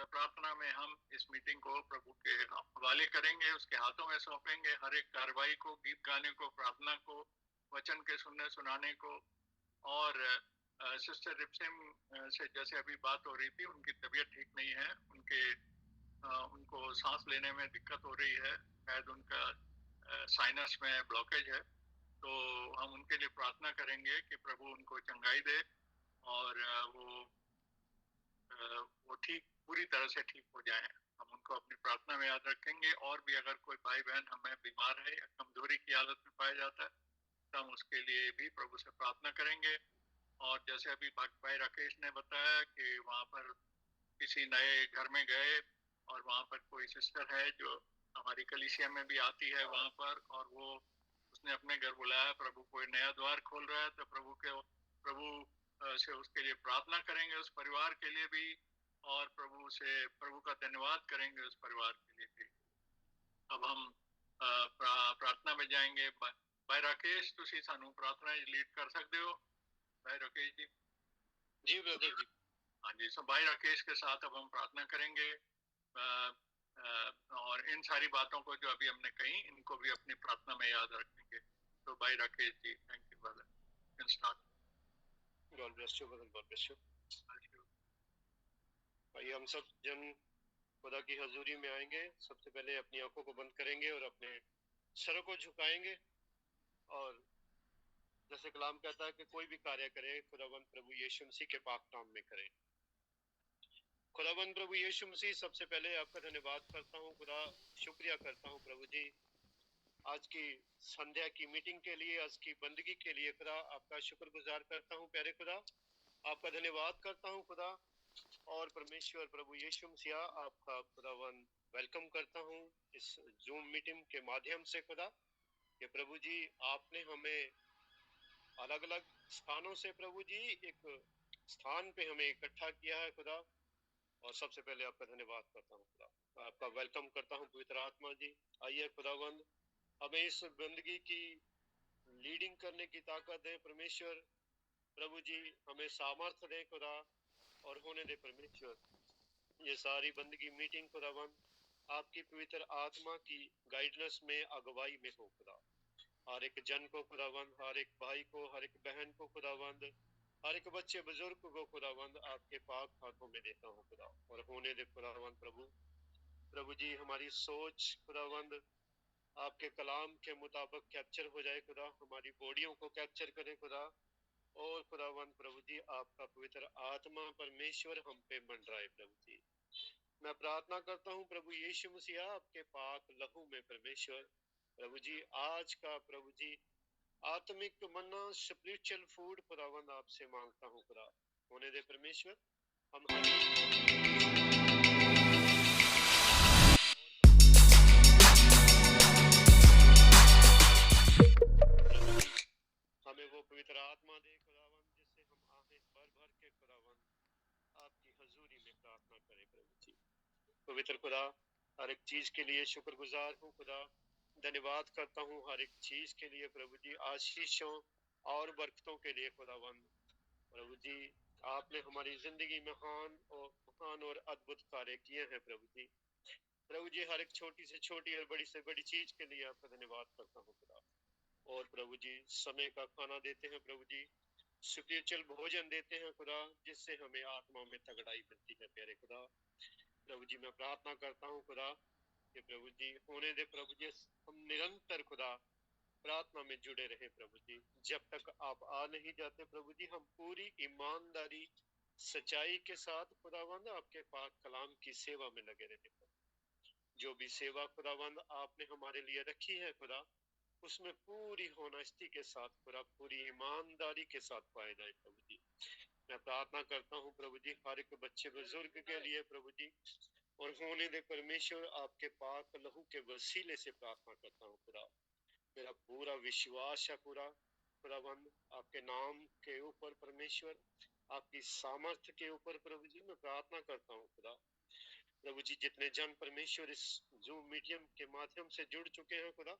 प्रार्थना में हम इस मीटिंग को प्रभु के हवाले करेंगे, उसके हाथों में सौंपेंगे। हर एक कार्रवाई को, गीत गाने को, प्रार्थना को, वचन के सुनने सुनाने को। और सिस्टर रिप्सिम से जैसे अभी बात हो रही थी, उनकी तबीयत ठीक नहीं है, उनको सांस लेने में दिक्कत हो रही है, शायद उनका साइनस में ब्लॉकेज है। तो हम उनके लिए प्रार्थना करेंगे कि प्रभु उनको चंगाई दे और वो ठीक, पूरी तरह से ठीक हो जाए। हम उनको अपनी प्रार्थना में याद रखेंगे। और भी अगर कोई भाई बहन हमें बीमार है या कमजोरी की हालत में पाया जाता है तो हम उसके लिए भी प्रभु से प्रार्थना करेंगे। और जैसे अभी भाई राकेश ने बताया कि वहाँ पर किसी नए घर में गए और वहाँ पर कोई सिस्टर है जो हमारी कलीसिया में भी आती है वहाँ पर, और वो उसने अपने घर बुलाया, प्रभु कोई नया द्वार खोल रहा है, तो प्रभु से उसके लिए प्रार्थना करेंगे, उस परिवार के लिए भी। और प्रभु का धन्यवाद करेंगे उस परिवार के लिए भी। अब हम प्रार्थना में जाएंगे। भाई राकेश, तुसी सानू प्रार्थना लीड कर सकते हो? भाई राकेश जी। जी ब्रदर जी। हाँ जी, सब भाई राकेश के साथ अब हम प्रार्थना करेंगे। और इन सारी बातों को जो अभी हमने कही, इनको भी अपनी प्रार्थना में याद रखेंगे। तो भाई Rakesh ji, thank you brother, can start. God bless you brother, God bless you. आइए हम सब जन खुदा की हजूरी में आएंगे। सबसे पहले अपनी आंखों को बंद करेंगे और अपने सरों को झुकाएंगे। और जैसे कलाम कहता है कि कोई भी कार्य करे खुदावंद प्रभु यीशु मसीह के पाक नाम में करें। खुदावंद प्रभु यीशु मसीह, सबसे पहले आपका धन्यवाद करता हूँ खुदा, शुक्रिया करता हूँ प्रभु जी आज की संध्या की मीटिंग के लिए, आज की बंदगी के लिए खुदा आपका शुक्रगुजार करता हूँ। प्यारे खुदा, आपका धन्यवाद करता हूँ खुदा। और परमेश्वर प्रभु यीशु मसीह, आपका खुदावन वेलकम करता हूँ इस जूम मीटिंग के माध्यम से खुदा। कि प्रभु जी आपने हमें अलग अलग स्थानों से प्रभु जी एक स्थान पे हमें इकट्ठा किया है खुदा। और सबसे पहले आपका धन्यवाद करता हूँ खुदा, आपका वेलकम करता हूँ पवित्र आत्मा जी। आइए खुदावंद, हमें इस बंदगी की लीडिंग करने की ताकत दे परमेश्वर। प्रभु जी हमें सामर्थ्य दे खुदा, और होने दे परमेश्वर ये सारी बंदगी मीटिंग खुदावंद आपकी पवित्र आत्मा की गाइडेंस में, अगुवाई में हो खुदा। हर एक जन को खुदावंद, हर एक भाई को, हर एक बहन को खुदावंद, हर एक बच्चे बुजुर्ग को खुदावंद आपके पाक हाथों में देता हूँ खुदा। और होने दे खुदावंद प्रभु, प्रभु जी हमारी सोच खुदावंद आपके कलाम के मुताबिक कैप्चर हो जाए खुदा, हमारी बॉडियों को कैप्चर करे खुदा। और खुदावंद प्रभु जी आपका पवित्र आत्मा परमेश्वर हम पे मंडराए प्रभु जी। मैं प्रार्थना करता हूँ प्रभु यीशु मसीह आपके पाक लहू में परमेश्वर। प्रभु जी आज का प्रभु जी आत्मिक मन्ना, स्पिरिचुअल फूड खुदावंद आपसे मांगता हूँ खुदा। होने दे परमेश्वर, हम हमें वो पवित्र आत्मा दे खुदावंद, जिससे हम आहें भर भर के खुदावंद आपकी हजूरी में प्रार्थना करें प्रभु जी। पवित्र खुदा, हर एक चीज के लिए शुक्रगुजार हूँ खुदा, धन्यवाद करता हूँ हर एक चीज के लिए प्रभु जी, आशीषों और बरकतों के लिए खुदावंद। प्रभु जी आपने हमारी जिंदगी में महान और अद्भुत कार्य किए हैं प्रभु जी। प्रभु जी हर एक छोटी से छोटी और बड़ी से बड़ी चीज के लिए आपका धन्यवाद करता हूँ खुदा। और प्रभु जी समय का खाना देते हैं प्रभु जी, स्पिरिचुअल भोजन देते हैं खुदा, जिससे हमें आत्मा में तगड़ाई मिलती है प्यारे खुदा। प्रभु जी मैं प्रार्थना करता हूँ खुदा कि प्रभु जी होने दे प्रभु जी, हम निरंतर खुदा प्रार्थना में जुड़े रहे प्रभु जी। जब तक आप आ नहीं जाते प्रभु जी, हम पूरी ईमानदारी सच्चाई के साथ खुदावंद आपके पाक कलाम की सेवा में लगे रहे। जो भी सेवा खुदावंद आपने हमारे लिए रखी है खुदा, उसमें पूरी होनेस्टी के साथ खुदा, पूरी ईमानदारी के साथ पाए जाए प्रभु जी। मैं प्रार्थना करता हूँ प्रभु जी हर एक बच्चे बुजुर्ग के लिए प्रभु जी। और होने दे परमेश्वर आपके पाक लहू के वसीले से प्रार्थना करता हूँ खुदा। मेरा पूरा विश्वास है पूरा खुदावंद आपके नाम के ऊपर परमेश्वर, आपकी सामर्थ्य के ऊपर प्रभु जी। मैं प्रार्थना करता हूँ खुदा प्रभु जी, जितने जन परमेश्वर इस जूम मीडियम के माध्यम से जुड़ चुके हैं खुदा,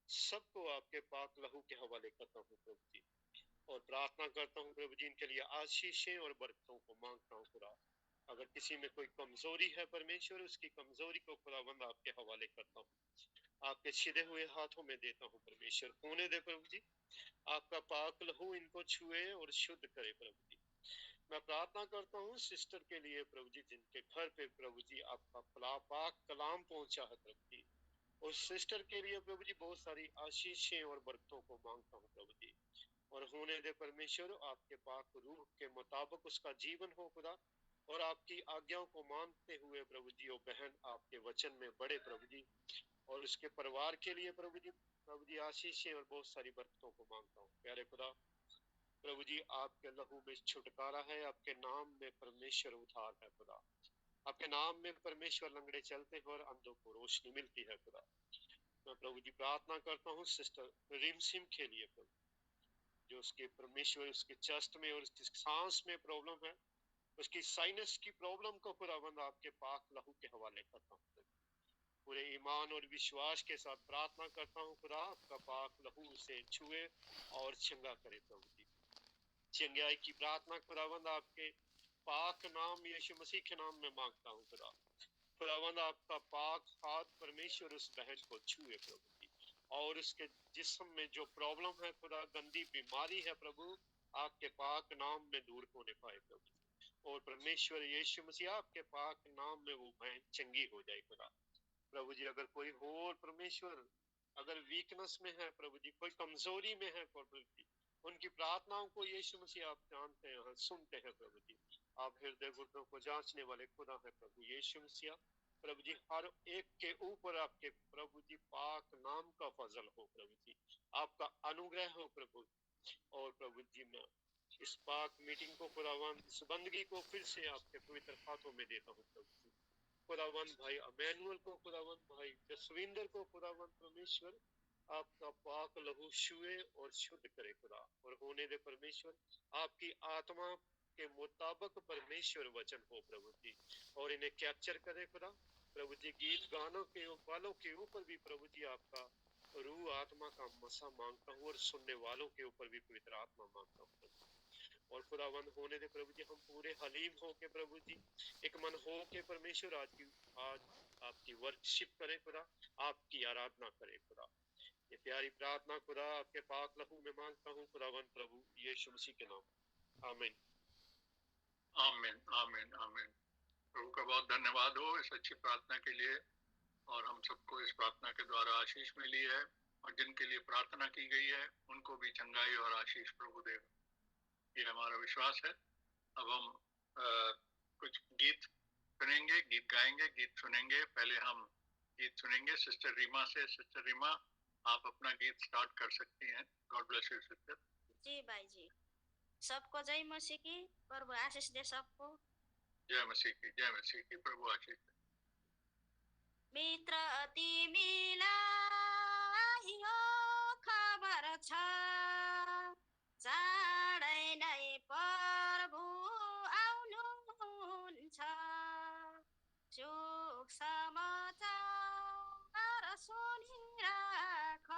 सबको आपके पाक लहू के हवाले करता हूँ प्रभु जी। और प्रार्थना करता हूँ प्रभु जी इनके लिए आशीषें और बरकतों को मांगता हूँ खुदा। अगर किसी में कोई कमजोरी है परमेश्वर, उसकी कमजोरी को खुदावंद आपके हवाले करता हूँ, आपके छिदे हुए हाथों में देता हूँ परमेश्वर। होने दे प्रभु जी, आपका पाक लहू इनको छुए और शुद्ध करे प्रभु जी। मैं प्रार्थना करता हूँ सिस्टर के लिए प्रभु जी, जिनके घर पे प्रभु जी आपका पाक कलाम पहुंचा है प्रभु जी। उस सिस्टर के लिए प्रभु जी बहुत सारी आशीषें और बरकतों को मांगता हूँ प्रभु जी। और होने दे परमेश्वर, आपके पाक रूह के मुताबिक उसका जीवन हो खुदा, और आपकी आज्ञाओं को मानते हुए प्रभु जी वो बहन आपके वचन में बढ़े प्रभु जी। और उसके परिवार के लिए प्रभु जी आशीषें और बहुत सारी बरकतों को मांगता हूँ प्यारे खुदा। प्रभु जी आपके लहू में छुटकारा है, आपके नाम में परमेश्वर उद्धार है खुदा। आपके नाम में परमेश्वर लंगड़े चलते हैं और अंधों को रोशनी मिलती है खुदा। मैं प्रभु जी प्रार्थना करता हूँ सिस्टर रिमसिम के लिए प्रभु, जो उसके परमेश्वर उसके चेस्ट में और उसकी सांस में प्रॉब्लम है, उसकी साइनस की प्रॉब्लम को खुदावंद आपके पाक लहू के हवाले करता हूँ। पूरे ईमान और विश्वास के साथ प्रार्थना करता हूँ खुदा, आपका पाक लहू उसे छुए और चंगा करे प्रभु जी। चंगाई की प्रार्थना खुदावंद आपके पाक नाम यीशु मसीह के नाम में मांगता हूँ खुदा। खुदावंद आपका पाक हाथ परमेश्वर उस बहन को छुए प्रभु जी, और उसके जिस्म में जो प्रॉब्लम है खुदा, गंदी बीमारी है प्रभु, आपके पाक नाम में दूर होने पाए प्रभु। और परमेश्वर यीशु मसीह आपके पाक नाम में वो बहन चंगी हो जाए खुदा। प्रभु जी अगर कोई हो परमेश्वर, अगर वीकनेस में है प्रभु जी, कोई कमजोरी में है प्रभु जी, उनकी प्रार्थनाओं को यीशु मसीह आप जानते हैं, सुनते हैं प्रभु जी। आप हृदय गुर्दों को जांचने वाले खुदा है प्रभु यीशु मसीह। प्रभु जी हर एक के ऊपर आपके प्रभु जी पाक नाम का फजल हो प्रभु जी, आपका अनुग्रह हो प्रभु। और प्रभु जी मैं इस पाक मीटिंग को खुदावन, इस बंदगी को फिर से आपके पवित्र हाथों में देता हूँ प्रभु जी। खुदावन भाई अमैनुअल को, खुदावन भाई जसविंदर को खुदावन परमेश्वर आपका पाक लहू छुए और शुद्ध करे खुदा। और होने दे परमेश्वर, आपकी आत्मा के मुताबिक परमेश्वर वचन हो प्रभु जी, और इन्हें कैप्चर करे खुदा। प्रभु जी गीत गानों के वालों के ऊपर भी प्रभु जी आपका रूह आत्मा का मसा मांगता हूँ, और सुनने वालों के ऊपर भी पवित्र आत्मा मांगता हूँ प्रभु। और खुदावंद होने दे प्रभु जी, हम पूरे हलीम हो के प्रभु जी एक मन हो के परमेश्वर आज आपकी वर्शिप करें खुदा, आपकी आराधना करें खुदा। ये प्यारी प्रार्थना खुदा आपके पाक लहू में मांगता हूँ खुदावंद प्रभु यीशु मसीह के नाम, आमीन। आमीन आमीन आमीन। प्रभु का बहुत धन्यवाद हो इस अच्छी प्रार्थना के लिए, और हम सबको इस प्रार्थना के द्वारा आशीष मिली है, और जिनके लिए प्रार्थना की गई है उनको भी चंगाई और आशीष प्रभु देगा, ये हमारा विश्वास है। अब हम कुछ गीत सुनेंगे, गीत गाएंगे, गीत सुनेंगे। पहले हम गीत सुनेंगे सिस्टर रीमा से। सिस्टर रीमा, आप अपना गीत स्टार्ट कर सकती हैं। God bless you sister. जी भाई जी, सबको जय मसीह की, प्रभु आशीष दे सबको। जय मसीह की, जय मसीह की, प्रभु आशीष दे। मित्र तिमीलाई यो खबर छ, चाँडै नै प्रभु आउनुहुन्छ। सुख समाचार सुनिराख,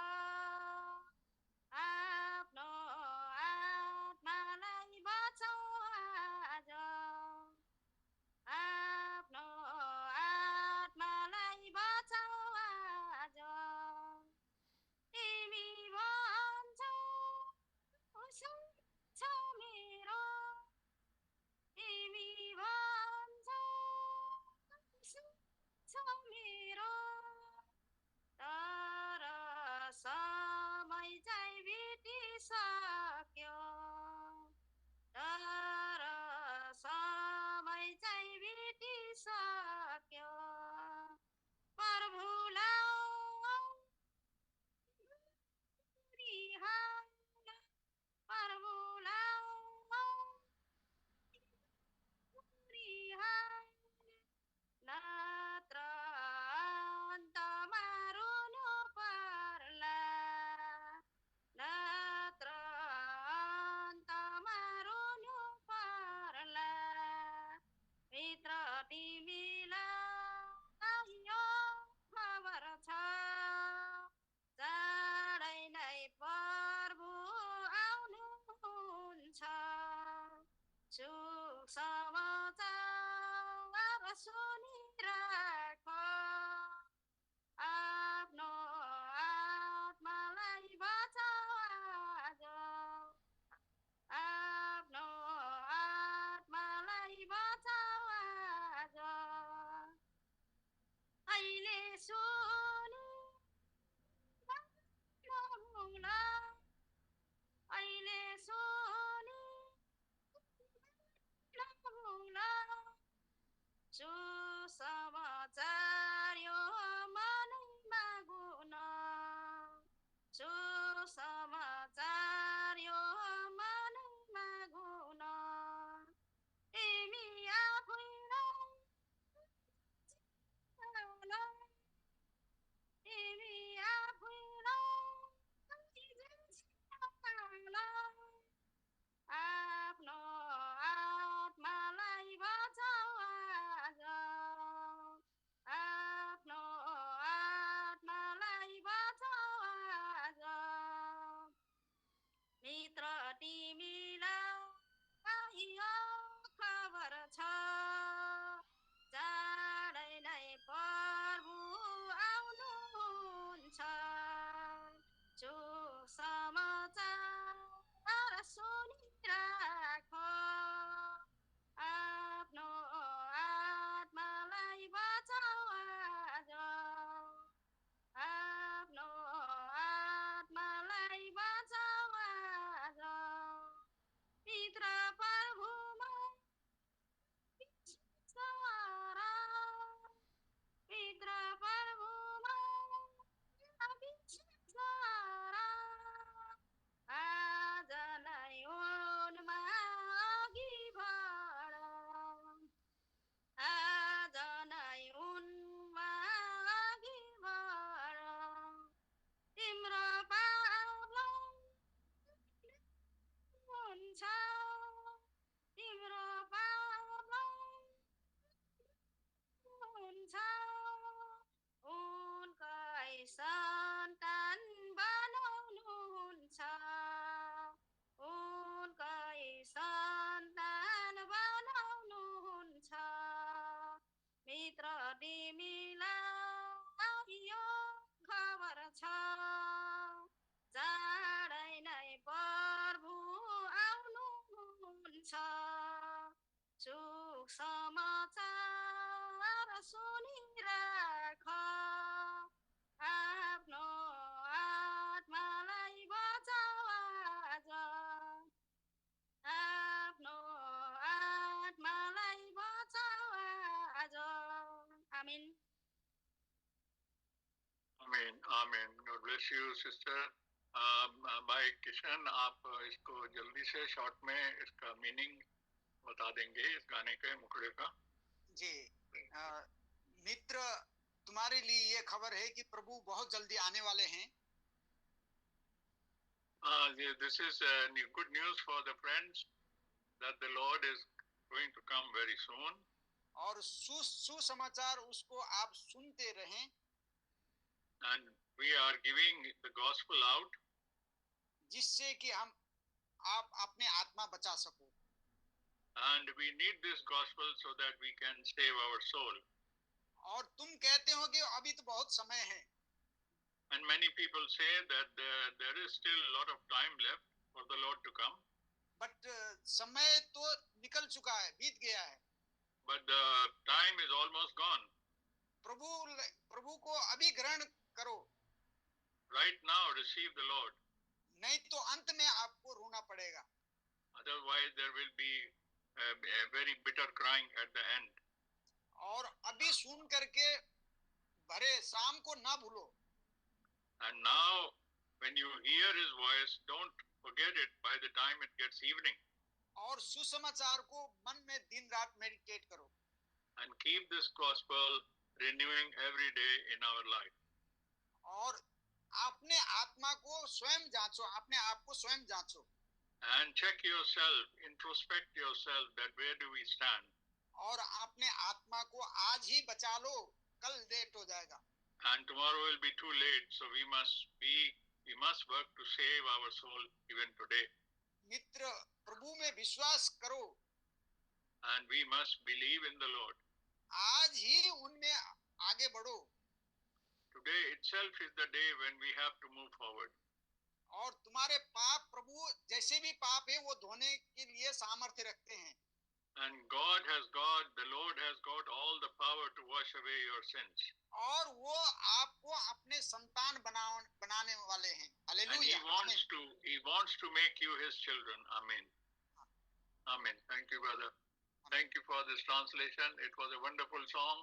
आफ्नो आत्मालाई बचाऊ आज, आफ्नो आत्मालाई बचाऊ आज। तिमी भन्छौ छ मेरो, तिमी भन्छौ छ मेरो, तर समय चाहिँ बितिसक्यो, तर समय चाहिँ बितिसक्यो। प्रभुलाई नत्र अन्तमा रुनु पर्ला, नत्र अन्तमा रुनु पर्ला। मित्र तिमीलाई यो सुनिराख आफ्नो आत्मालाई बचाऊ आज आफ्नो आत्मालाई बचाऊ आज अहिले सुनि अहिले सुनि सुसमाचार यो मनैमा गुण सुसमाचार यो मनैमा गुण तिमी आफैलाई तिमी आफैलाई आफ्नो आत्मालाई बचाऊ आज आफ्नो आत्मालाई बचाऊ आज मित्र तिमीलाई यो खबर छ चाँडै नै प्रभु आउनुहुन्छ सुसमाचार सुनिराख आफ्नो आत्मालाई बचाऊ आज आफ्नो आत्मालाई बचाऊ आज मित्र प्रभुमा मित्र प्रभुमा आज नै उनमा अघि बढ आज नै उनमा अघि बढ तिम्रो पापलाई हुन्छ तिम्रो पापलाई हुन्छ उनकै सन्तान बनाउनुहुन्छ उनकै सन्तान बनाउनुहुन्छ मित्र तिमीलाई यो खबर छ चाँडै नै प्रभु आउनुहुन्छ सुख समाचार सुनिराख आफ्नो आत्मालाई बचाऊ आज आफ्नो आत्मालाई बचाऊ आज आमीन आमीन आमीन गॉड ब्लेस यू सिस्टर भाई किशन आप इसको जल्दी से शॉर्ट में इसका मीनिंग बता देंगे इस गाने के मुखड़े का जी मित्र तुम्हारे लिए ये खबर है कि प्रभु बहुत जल्दी आने वाले हैं this is good news for the friends that the Lord is going to come very soon और सुसमाचार उसको आप सुनते रहें and we are giving the gospel out जिससे कि हम आप अपने आत्मा बचा सको and we need this gospel so that we can save our soul और तुम कहते हो कि अभी तो बहुत समय है and many people say that there is still a lot of time left for the Lord to come but समय तो निकल चुका है बीत गया है but the time is almost gone प्रभु को अभी ग्रहण करो right now receive the Lord नहीं तो अंत में आपको रोना पड़ेगा otherwise there will be a very bitter crying at the end और अभी सुन करके भरे शाम को ना भूलो and now when you hear his voice don't forget it by the time it gets evening और सुसमाचार को मन में दिन रात मेडिटेट करो and keep this gospel renewing every day in our life और अपने आत्मा को स्वयं जांचो अपने आप को स्वयं जांचो and check yourself introspect yourself that where do we stand और अपने आत्मा को आज ही बचा लो कल लेट हो जाएगा and tomorrow will be too late so we must work to save our soul even today मित्र प्रभु में विश्वास करो and we must believe in the Lord आज ही उनमें आगे बढ़ो। Today itself is the day when we have to move forward. और तुम्हारे पाप प्रभु जैसे भी पाप है वो धोने के लिए सामर्थ्य रखते हैं। And the Lord has got all the power to wash away your sins. और वो आपको अपने संतान बनाने वाले हैं। And hallelujah. He wants to make you His children. Amen. Amen. Thank you, brother. Thank you for this translation. It was a wonderful song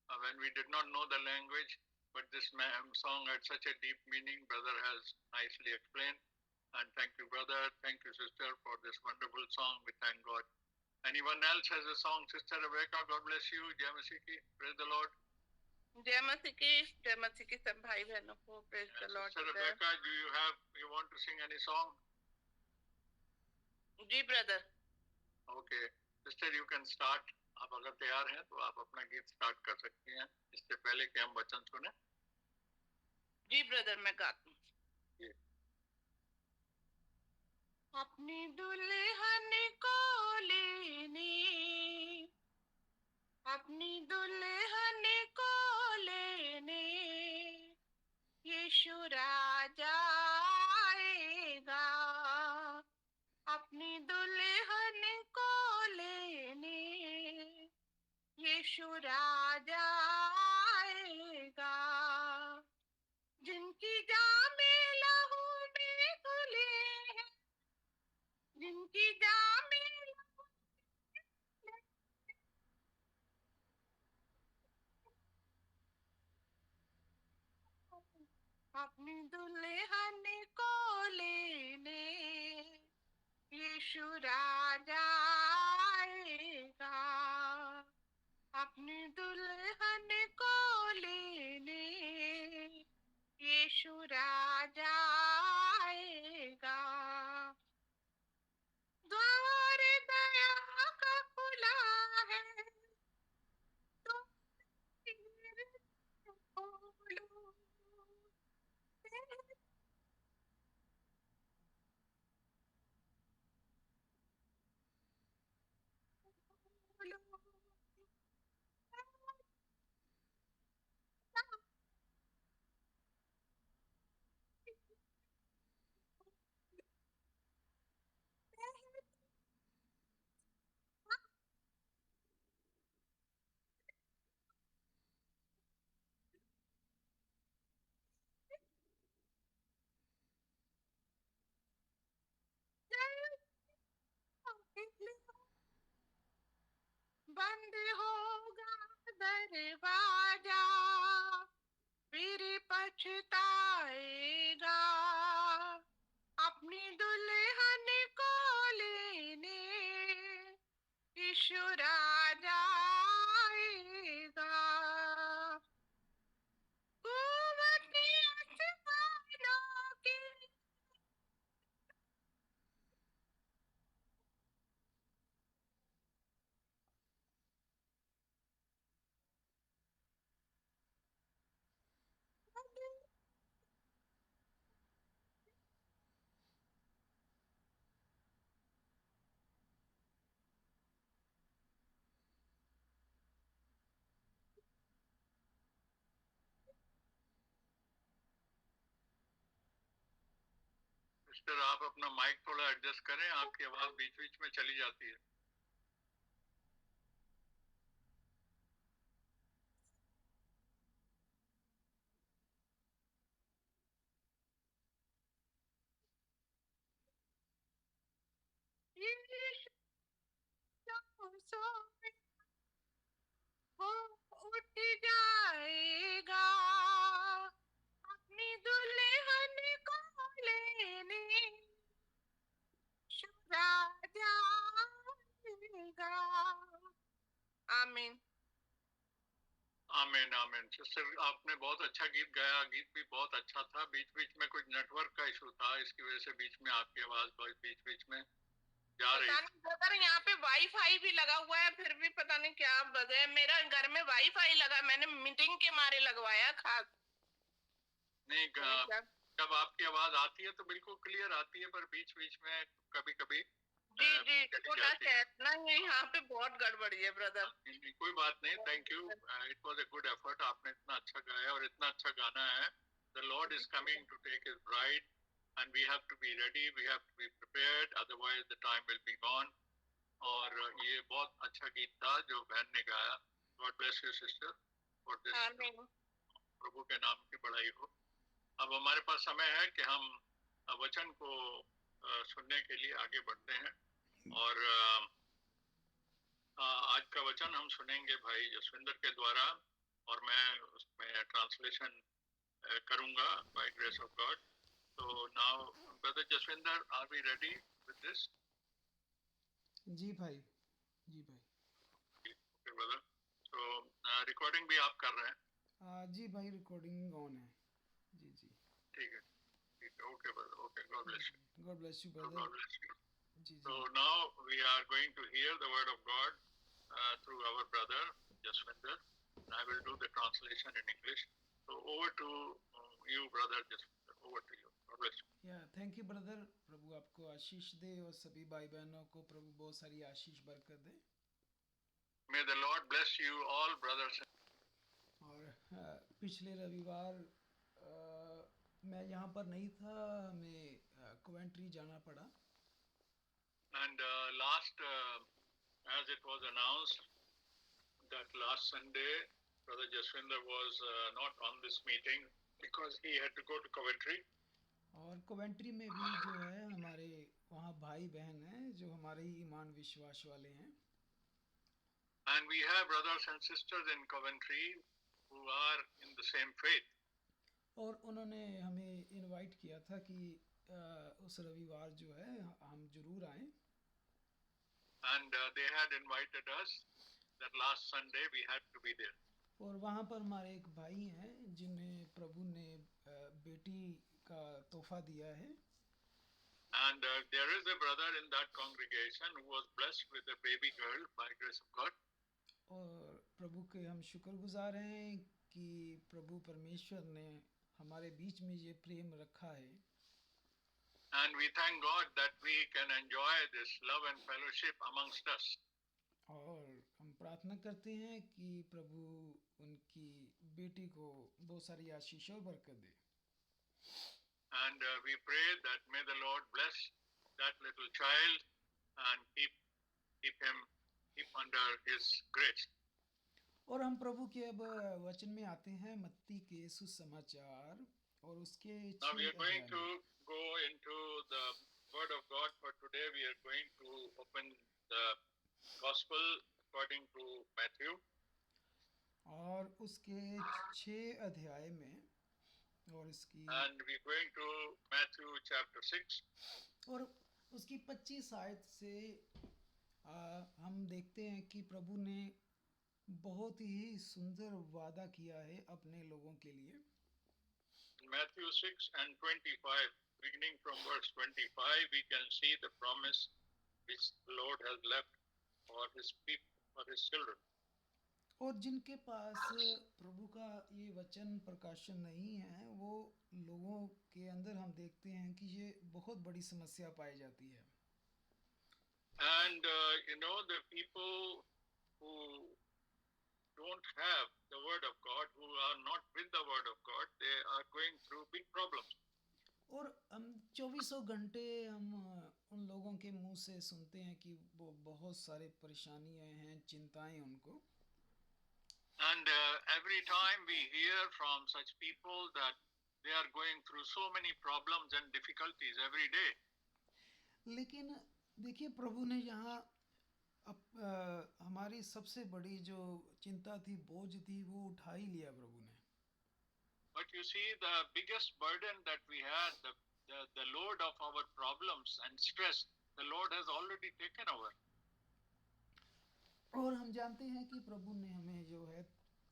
when we did not know the language, but this song had such a deep meaning. Brother has nicely explained. And thank you, brother. Thank you, sister, for this wonderful song. We thank God. Anyone else has a song? Sister Rebecca, God bless you. Jai Masiki. Praise the Lord. जय मसीह की सब भाई बहनों को praise the Lord. Sister Rebecca, you want to sing any song? जी brother. Okay. Sister, you can start. आप अगर तैयार हैं तो आप अपना गीत स्टार्ट कर सकती हैं इससे पहले कि हम वचन सुने। जी ब्रदर, मैं गाती हूँ। जी। अपनी दुल्हन को लेने, अपनी दुल्हन को लेने यीशु राजा आएगा। अपनी दुल्हन को लेने यीशु राजा आएगा। जिनकी जामे लहू में धुले हैं, जिनकी जामे लहू में, अपनी दुल्हन को लेने यीशु राजा आएगा। अपनी दुल्हन को लेने यीशु राजा आएगा। द्वार दया का खुला है, तो खोलो। बंद होगा दरवाजा, फिर पछताएगा। अपनी दुल्हन को लेने यीशु राजा आएगा। कुंवती आसमानों की, सिस्टर आप अपना माइक थोड़ा एडजस्ट करें, आपकी आवाज बीच बीच में चली जाती है। वो उठ जाएगा। अपनी दुल्हन को लेने यीशु राजा आएगा। आमीन। आमीन आमीन। सिस्टर आपने बहुत अच्छा गीत गाया, गीत भी बहुत अच्छा था। बीच बीच में कुछ नेटवर्क का इशू था, इसकी वजह से बीच में आपकी आवाज बीच बीच में जा रही है। ब्रदर यहाँ पे वाईफाई भी लगा हुआ है, फिर भी पता नहीं क्या वजह है। मेरा घर में वाईफाई लगा, मैंने मीटिंग के मारे लगवाया खास। नहीं, जब आपकी आवाज आती है तो बिल्कुल क्लियर आती है, पर बीच बीच में कभी कभी जी जी चली थोड़ा जाती है। कहना है यहाँ पे बहुत गड़बड़ी है ब्रदर। नहीं, कोई बात नहीं, thank you, it was a good effort, आपने इतना अच्छा गाया और इतना अच्छा गाना है। The Lord is coming to take his bride and we have to be ready, we have to be prepared, otherwise the time will be gone. और ये बहुत अच्छा गीत था जो बहन ने गाया। God bless you sister for this, आमीन। प्रभु के नाम की बड़ाई हो। अब हमारे पास समय है कि हम वचन को सुनने के लिए आगे बढ़ते हैं। और आज का वचन हम सुनेंगे भाई जसविंदर के द्वारा और मैं उसमें ट्रांसलेशन करूंगा बाय ग्रेस ऑफ गॉड। तो now brother Jaswinder, are we ready with this? जी भाई, जी भाई। ओके ब्रदर, तो रिकॉर्डिंग भी आप कर रहे हैं? जी भाई, रिकॉर्डिंग ऑन है। जी जी ठीक है, ठीक है, okay brother, okay, God bless you, God bless you God brother. Bless you. जी So जी now we are going to hear the word of God through our brother Jaswinder. I will do the translation in English. So over to you, brother Jaswinder. Over to you. God bless you. या thank you brother. प्रभु आपको आशीष दे और सभी भाई बहनों को प्रभु बहुत सारी आशीष बरकत दे। May the Lord bless you all, brothers. और पिछले रविवार मैं यहाँ पर नहीं था, हमें कोवेंट्री जाना पड़ा। And last, as it was announced, that last Sunday, brother Jaswinder was not on this meeting because he had to go to Coventry. और कोवेंट्री में भी जो है हमारे वहाँ भाई बहन हैं जो हमारे ही ईमान विश्वास वाले हैं। And we have brothers and sisters in Coventry who are in the same faith. और उन्होंने हमें इनवाइट किया था कि उस रविवार जो है हम जरूर आएं। And they had invited us that last Sunday we had to be there. और वहाँ पर हमारे एक भाई हैं जिन्हें प्रभु ने बेटी का तोहफा दिया है। And there is a brother in that congregation who was blessed with a baby girl by grace of God. और प्रभु के हम शुक्रगुजार हैं कि प्रभु परमेश्वर ने हमारे बीच में ये प्रेम रखा है। And we thank God that we can enjoy this love and fellowship amongst us. और हम प्रार्थना करते हैं कि प्रभु उनकी बेटी को बहुत सारी आशीष और बरकत दे। And we pray that may the Lord bless that little child and keep under His grace. और हम प्रभु के अब वचन में आते हैं, मत्ती के सुसमाचार और उसके Now we 6 are going to अध्याय। go into the Word of God for today. We are going to open the Gospel according to Matthew. और उसके 6 अध्याय में और इसकी And we are going to Matthew chapter 6. और उसकी 25 आयत से हम देखते हैं कि प्रभु ने बहुत ही सुंदर वादा किया है अपने लोगों के लिए। Matthew 6 and 25, beginning from verse 25, we can see the promise which the Lord has left for His people, for His children. और जिनके पास प्रभु का ये वचन प्रकाशन नहीं है, वो लोगों के अंदर हम देखते हैं कि ये बहुत बड़ी समस्या पाई जाती है। And the people who don't have the word of God, who are not with the word of God, they are going through big problems. और हम 24 घंटे हम उन लोगों के मुंह से सुनते हैं कि वो बहुत सारे परेशानियां हैं, चिंताएं उनको। And every time we hear from such people that they are going through so many problems and difficulties every day. लेकिन देखिए प्रभु ने यहाँ हमारी सबसे बड़ी जो चिंता थी, बोझ थी, वो उठा ही लिया प्रभु ने। But you see, the biggest burden that we had, the load of our problems and stress, the Lord has already taken over. और हम जानते हैं कि प्रभु ने हमें जो है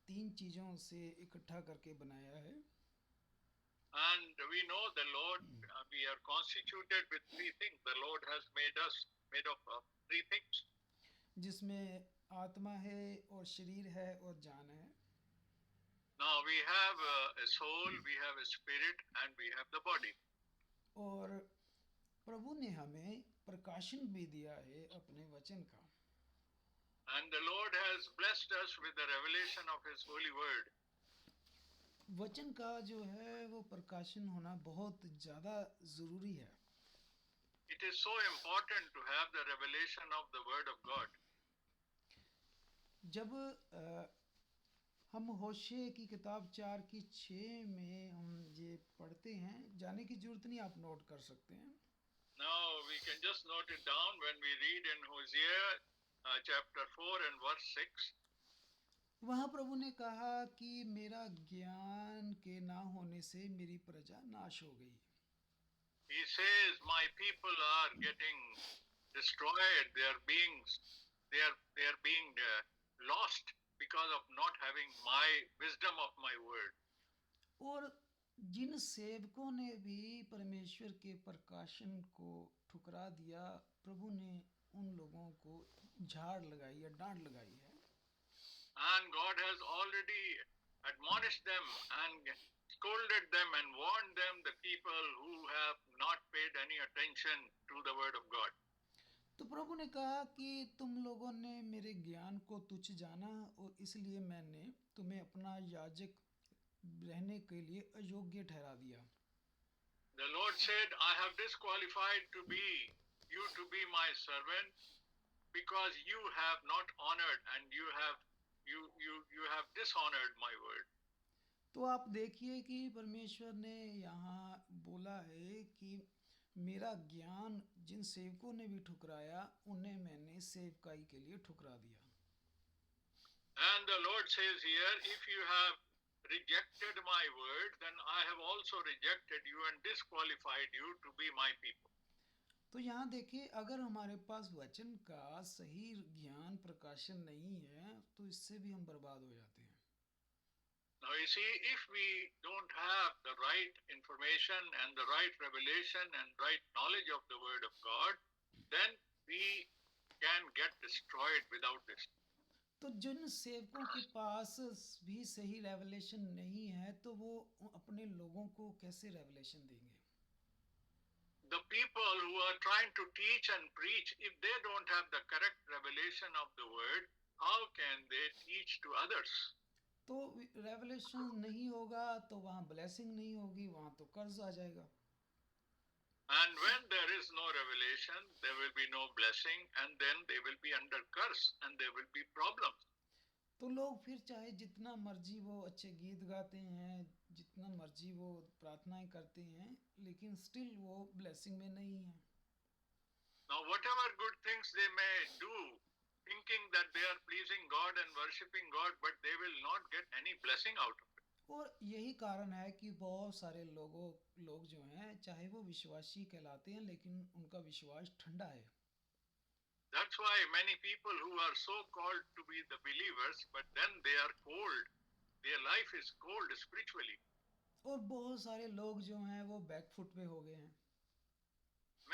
3 चीजों से इकट्ठा करके बनाया है। And we know the Lord, we are constituted with 3 things. The Lord has made us made up of 3 things. जिसमें आत्मा है और शरीर है और जान है। Now we have a soul, we have a spirit, and we have the body. और प्रभु ने हमें प्रकाश प्रकाशन भी दिया है अपने वचन का। And the Lord has blessed us with the revelation of His holy word. वचन का जो है वो प्रकाशन होना बहुत ज़्यादा ज़रूरी है। It is so important to have the revelation of the word of God. जब हम होशे की किताब 4:6 में हम ये पढ़ते हैं, जाने की जरूरत नहीं, आप नोट कर सकते हैं। Now we can just note it down when we read in Hosea chapter 4 and verse 6. वहाँ प्रभु ने कहा कि मेरा ज्ञान के ना होने से मेरी प्रजा नाश हो गई। He says, "My people are getting destroyed. They are being lost because of not having my wisdom of my word." और जिन सेवकों ने भी परमेश्वर के प्रकाशन को ठुकरा दिया, प्रभु ने उन लोगों को झाड़ लगाई या डांट लगाई है। And God has already admonished them and scolded them and warned them, the people who have not paid any attention to the word of God. तो प्रभु ने कहा कि तुम लोगों ने मेरे ज्ञान को तुच्छ जाना और इसलिए मैंने तुम्हें अपना याजक रहने के लिए अयोग्य ठहरा दिया। The Lord said, "I have disqualified you to be my servant because you have not honored and you have dishonored my word." तो आप देखिए कि परमेश्वर ने यहाँ बोला है कि मेरा ज्ञान जिन सेवकों ने भी ठुकराया, उन्हें मैंने सेवकाई के लिए ठुकरा दिया। And the Lord says here, "If you have rejected my word, then I have also rejected you and disqualified you to be my people." तो यहाँ देखिए, अगर हमारे पास वचन का सही ज्ञान प्रकाशन नहीं है तो इससे भी हम बर्बाद हो जाते हैं। Now you see, if we don't have the right information and the right revelation and right knowledge of the word of God, then we can get destroyed without this. तो जिन सेवकों के पास भी सही रेवलेशन नहीं है तो वो अपने लोगों को कैसे रेवलेशन देंगे? The people who are trying to teach and preach, if they don't have the correct revelation of the word, how can they teach to others? तो रेवलेशन नहीं होगा तो वहाँ ब्लेसिंग नहीं होगी, वहाँ तो कर्ज आ जाएगा। And when there is no revelation, there will be no blessing, and then they will be under curse and there will be problems. तो लोग फिर चाहे जितना मर्जी वो अच्छे गीत गाते हैं, जितना मर्जी वो प्रार्थनाएं करते हैं, लेकिन स्टिल वो ब्लेसिंग में नहीं है। Now whatever good things they may do, thinking that they are pleasing God and worshipping God, but they will not get any blessing out of it. और यही कारण है कि बहुत सारे लोग जो हैं, चाहे वो विश्वासी कहलाते हैं, लेकिन उनका विश्वास ठंडा है। That's why many people who are so called to be the believers, but then they are cold. Their life is cold spiritually. और बहुत सारे लोग जो हैं वो बैकफुट पे हो गए हैं।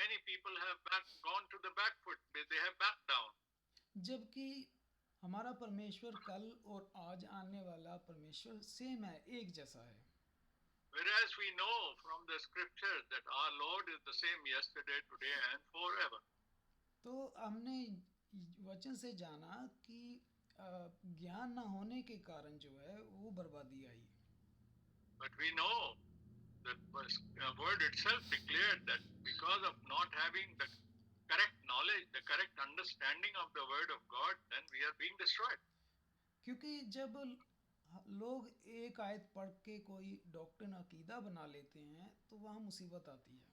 Many people have gone to the back foot. They have backed down. जबकि हमारा परमेश्वर कल और आज आने वाला परमेश्वर सेम है, एक जैसा है। Whereas we know from the scripture that our Lord is the same yesterday, today and forever. तो हमने वचन से जाना कि ज्ञान ना होने के कारण जो है वो बर्बादी आई। But we know that word itself declared that because of not having the correct knowledge, the correct understanding of the word of God, then we are being destroyed. क्योंकि जब लोग एक आयत पढ़ के कोई डॉक्ट्रिन अकीदा बना लेते हैं तो वहाँ मुसीबत आती है।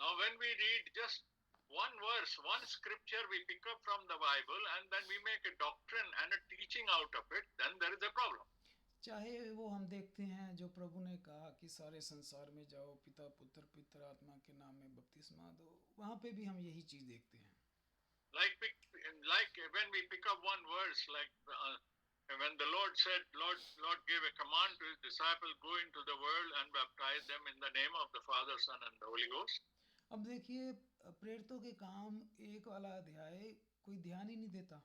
Now when we read just one verse, one scripture we pick up from the Bible and then we make a doctrine and a teaching out of it, then there is a problem. चाहे वो हम देखते हैं जो प्रभु ने कहा कि सारे संसार में जाओ, पिता पुत्र पवित्र आत्मा के नाम में बपतिस्मा दो, वहाँ पे भी हम यही चीज देखते हैं। Like when we pick up one verse, like when the Lord said, Lord gave a command to his disciples, go into the world and baptize them in the name of the Father, Son and the Holy Ghost. अब देखिए प्रेरितों के काम 1 वाला अध्याय कोई ध्यान ही नहीं देता।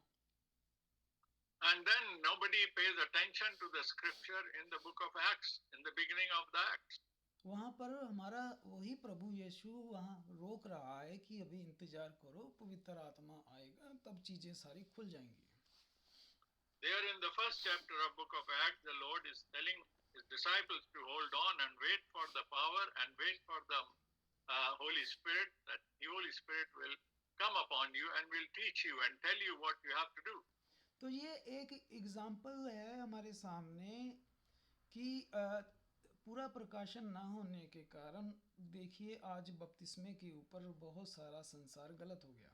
And then nobody pays attention to the scripture in the book of Acts, in the beginning of the Acts. वहाँ पर हमारा वही प्रभु यीशु वहाँ रोक रहा है कि अभी इंतजार करो, पवित्र आत्मा आएगा तब चीजें सारी खुल जाएंगी। There in the first chapter of book of Acts, the Lord is telling his disciples to hold on and wait for the power and wait for the Holy Spirit, that the Holy Spirit will come upon you and will teach you and tell you what you have to do. तो ये एक example है हमारे सामने कि पूरा प्रकाशन ना होने के कारण देखिए आज बपतिस्मे के ऊपर बहुत सारा संसार गलत हो गया।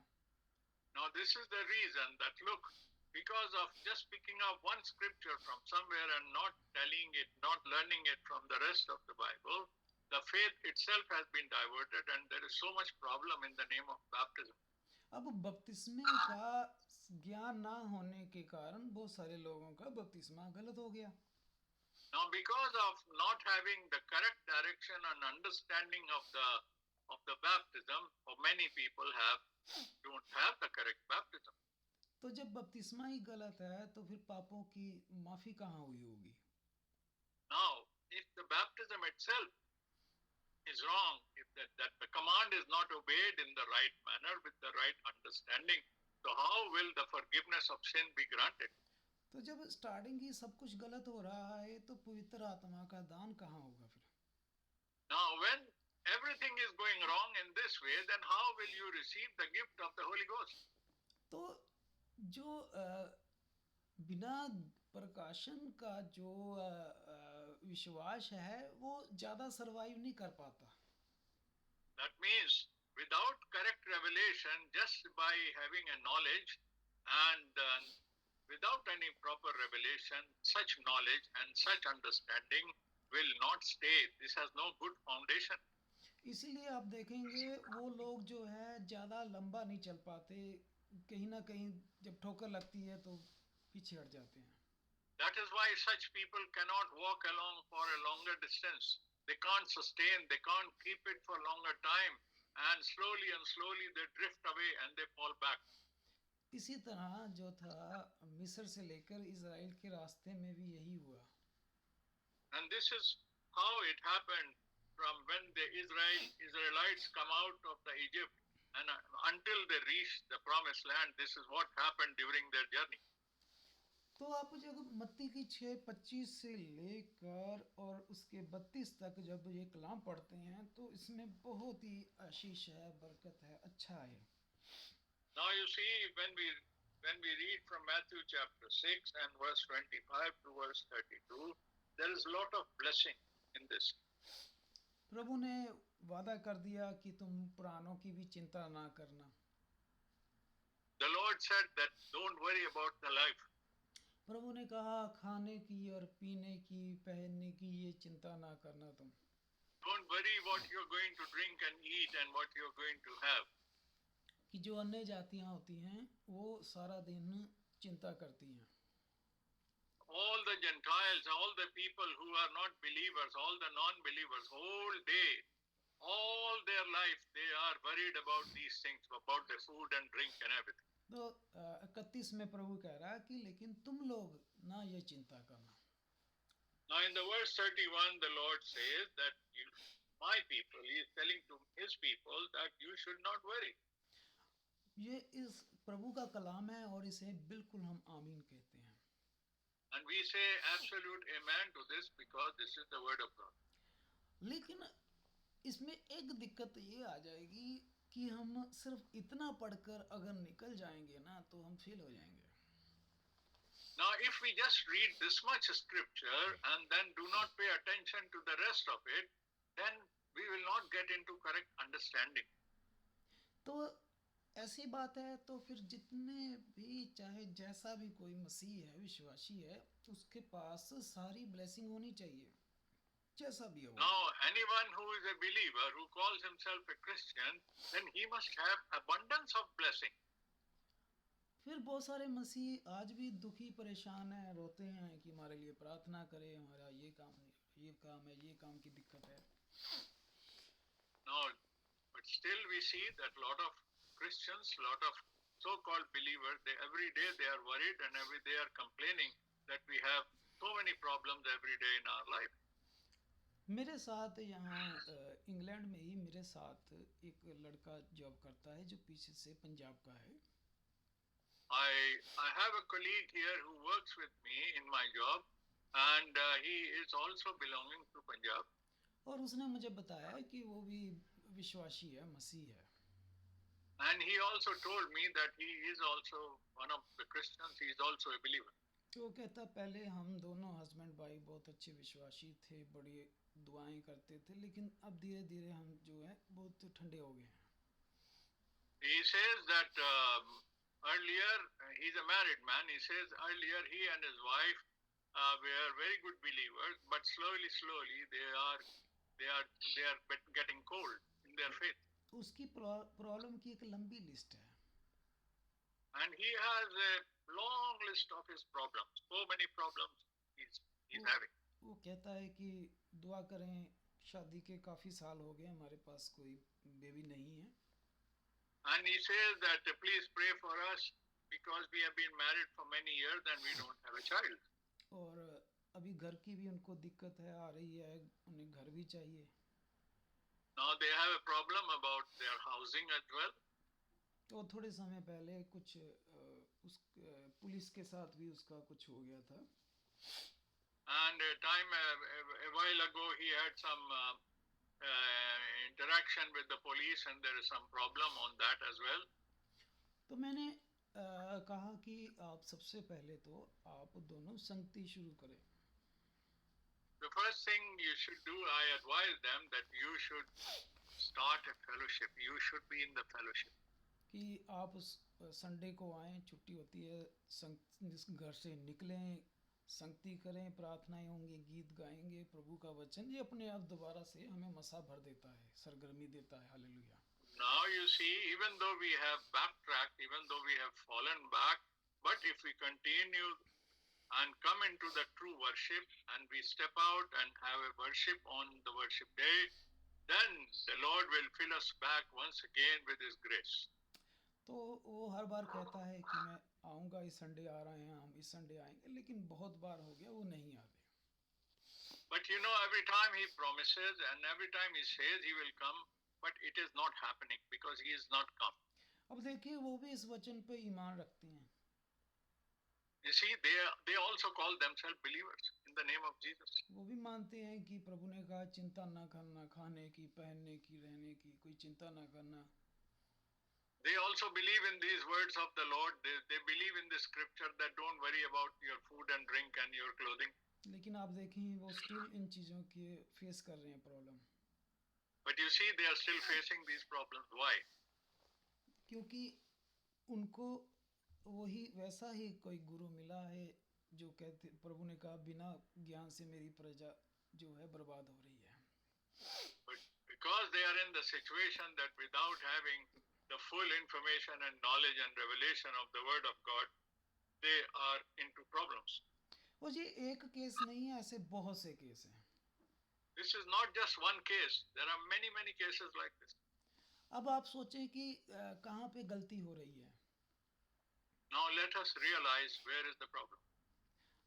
Now this is the reason that look, because of just picking up one scripture from somewhere and not telling it, not learning it from the rest of the Bible, the faith itself has been diverted and there is so much problem in the name of baptism. अब बपतिस्मे का ज्ञान ना होने के कारण बहुत सारे लोगों का बपतिस्मा गलत हो गया। Now because of not having the correct direction and understanding of the baptism, many people don't have the correct baptism. तो जब बपतिस्मा ही गलत है तो फिर पापों की माफी कहाँ हुई होगी? Now if the baptism itself is wrong, if that the command is not obeyed in the right manner with the right understanding, so how will the forgiveness of sin be granted? तो जब starting ही सब कुछ गलत हो रहा है तो पवित्र आत्मा का दान कहाँ होगा फिर? Now when everything is going wrong in this way, then how will you receive the gift of the Holy Ghost? तो जो बिना प्रकाशन का जो विश्वास है वो ज़्यादा सरवाइव नहीं कर पाता। That means without correct revelation, just by having a knowledge and without any proper revelation, such knowledge and such understanding will not stay. This has no good foundation. इसीलिए आप देखेंगे वो लोग जो है ज़्यादा लंबा नहीं चल पाते, कहीं ना कहीं जब ठोकर लगती है तो पीछे हट जाते हैं। That is why such people cannot walk along for a longer distance. They can't sustain, they can't keep it for longer time, and slowly they drift away and they fall back. इसी तरह जो था मिस्र से लेकर Israel के रास्ते में भी यही हुआ। And this is how it happened from when the Israelites come out of the Egypt and until they reach the promised land. This is what happened during their journey. तो आप जब मत्ती की 6:25 से लेकर और उसके 32 तक जब ये कलाम पढ़ते हैं तो इसमें बहुत ही आशीष है, बरकत है, अच्छा है। Now you see, when we read from Matthew chapter 6 and verse 25 to verse 32, there is a lot of blessing in this. प्रभु ने वादा कर दिया कि तुम प्राणों की भी चिंता ना करना। The Lord said that don't worry about the life. प्रभु ने कहा खाने की और पीने की, पहनने की ये चिंता ना करना तुम। Don't worry what you're going to drink and eat and what you're going to have. कि जो अन्य जातियां होती हैं वो सारा दिन चिंता करती हैं। All the Gentiles, all the people who are not believers, all the non-believers, whole day, all their life, they are worried about these things, about the food and drink and everything. तो 31 में प्रभु कह रहा है कि लेकिन तुम लोग ना ये चिंता करना। Now in the verse 31, the Lord says that my people, He is telling to His people that you should not worry. ये इस प्रभु का कलाम है और इसे बिल्कुल हम आमीन कहते हैं। And we say absolute amen to this because this is the word of God. लेकिन इसमें एक दिक्कत ये आ जाएगी कि हम सिर्फ इतना पढ़कर अगर निकल जाएंगे ना तो हम फेल हो जाएंगे। Now if we just read this much scripture and then do not pay attention to the rest of it, then we will not get into correct understanding. तो ऐसी बात है तो फिर जितने भी चाहे जैसा भी कोई मसीह है, विश्वासी है, उसके पास सारी ब्लेसिंग होनी चाहिए, जैसा भी हो। Now anyone who is a believer, who calls himself a Christian, then he must have abundance of blessing. फिर बहुत सारे मसीह आज भी दुखी परेशान हैं, रोते हैं कि हमारे लिए प्रार्थना करें, हमारा ये काम है, ये काम की दिक्कत है। No, but still we see that lot of Christians, lot of so-called believers, every day they are worried and every day are complaining that we have so many problems every day in our life. मेरे साथ यहाँ England में ही मेरे साथ एक लड़का job करता है जो पीछे से पंजाब का है। I have a colleague here who works with me in my job, and he is also belonging to Punjab. और उसने मुझे बताया कि वो भी विश्वासी है, मसीह है। And he also told me that he is also one of the Christians. He is also a believer. तो वो कहता पहले हम दोनों हस्बैंड वाइफ बहुत अच्छे विश्वासी थे, बड़ी दुआएं करते थे, लेकिन अब धीरे धीरे हम जो है बहुत ठंडे हो गए हैं। He says that earlier, he's a married man. He says earlier he and his wife were very good believers, but slowly, they are getting cold in their faith. उसकी प्रॉब्लम की एक लंबी लिस्ट है। And he has a long list of his problems. So many problems he's having. वो कहता है कि दुआ करें, शादी के काफ़ी साल हो गए, हमारे पास कोई बेबी नहीं है। And he says that please pray for us because we have been married for many years and we don't have a child. और अभी घर की भी उनको दिक्कत है, आ रही है, उन्हें घर भी चाहिए। Now they have a problem about their housing as well. तो थोड़े समय पहले कुछ पुलिस के साथ भी उसका कुछ हो गया था। And a while ago he had some interaction with the police and there is some problem on that as well. तो मैंने कहा कि आप सबसे पहले तो आप दोनों संगति शुरू करें। The first thing you should do, I advise them that you should start a fellowship. You should be in the fellowship. कि आप संडे को आएं, छुट्टी होती है, घर से निकलें, संगति करें, प्रार्थनाएं होंगी, गीत गाएंगे, प्रभु का वचन ये अपने आप दोबारा से हमें मसा भर देता है, सरगर्मी देता है। Hallelujah. Now you see, even though we have backtracked, even though we have fallen back, but if we continue and come into the true worship and we step out and have a worship on the worship day, then the Lord will fill us back once again with His grace. तो वो हर बार कहता है कि मैं आऊँगा, इस Sunday आ रहे हैं, हम इस संडे आएंगे, लेकिन बहुत बार हो गया वो नहीं आते। But you know, every time he promises and every time he says he will come, but it is not happening because he is not come. अब देखिए वो भी इस वचन पे ईमान रखते हैं। You see, they also call themselves believers in the name of Jesus. वो भी मानते हैं कि प्रभु ने कहा चिंता ना करना, खाने की, पहनने की, रहने की, कोई चिंता ना करना। They also believe in these words of the Lord. They believe in the scripture that don't worry about your food and drink and your clothing. लेकिन आप देखें वो स्टिल इन चीज़ों के फेस कर रहे हैं problem. But you see, they are still facing these problems. Why? क्योंकि उनको वही वैसा ही कोई गुरु मिला है जो कहते, प्रभु ने कहा बिना ज्ञान से मेरी प्रजा जो है बर्बाद हो रही है। But because they are in the situation that without having the full information and knowledge and revelation of the word of God, they are into problems. वो जी एक केस नहीं है, ऐसे बहुत से केस हैं। This is not just one case. There are many cases like this. अब आप सोचें कि कहाँ पे गलती हो रही है। Now let us realize where is the problem.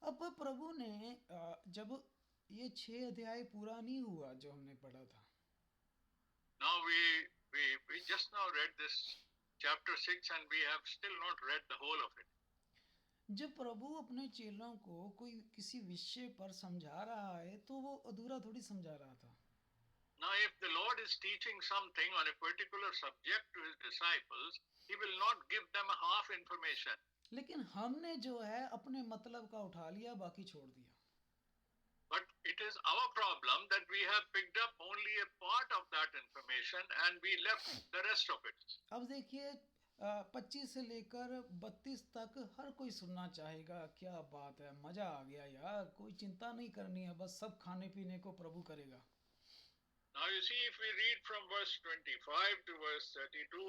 अब प्रभु ने जब ये 6 अध्याय पूरा नहीं हुआ जो हमने पढ़ा था। Now we just now read this chapter 6 and we have still not read the whole of it. जब प्रभु अपने चेलों को कोई किसी विषय पर समझा रहा है तो वो अधूरा थोड़ी समझा रहा था। Now if the Lord is teaching something on a particular subject to his disciples, he will not give them a half information. लेकिन हमने जो है अपने मतलब का उठा लिया, बाकी छोड़ दिया। But it is our problem that we have picked up only a part of that information and we left the rest of it. अब देखिए 25 से लेकर 32 तक हर कोई सुनना चाहेगा, क्या बात है, मजा आ गया यार, कोई चिंता नहीं करनी है, बस सब खाने पीने को प्रभु करेगा। Now you see, if we read from verse 25 to verse 32,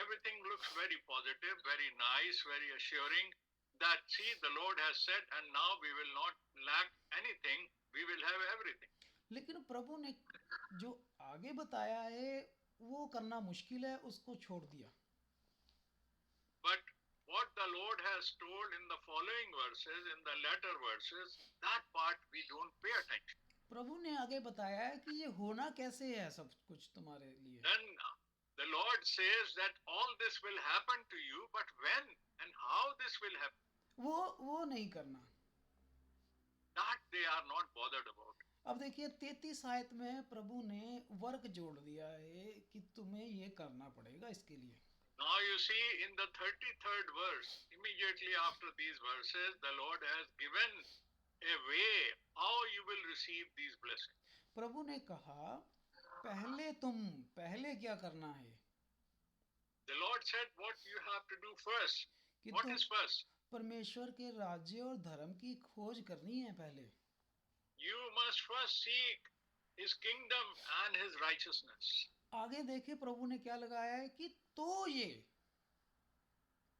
everything looks very positive, very nice, very assuring that see the Lord has said and now we will not lack anything, we will have everything. लेकिन प्रभु ने जो आगे बताया है वो करना मुश्किल है, उसको छोड़ दिया। But what the Lord has told in the following verses, in the latter verses, that part we don't pay attention. प्रभु ने आगे बताया है कि ये होना कैसे है सब कुछ तुम्हारे लिए। Then the Lord says that all this will happen to you, but when and how this will happen, वो नहीं करना। that they are not bothered about. अब देखिए 33 आयत में प्रभु ने वर्क जोड़ दिया है कि तुम्हें ये करना पड़ेगा इसके लिए। Now you see in the 33rd verse, immediately after these verses, the Lord has given a way how you will receive these blessings. प्रभु ने कहा पहले क्या करना है। The Lord said what you have to do first. कि What तुम is first? परमेश्वर के राज्य और धर्म की खोज करनी है पहले। You must first seek His kingdom and His righteousness. आगे देखिए प्रभु ने क्या लगाया है कि तो ये।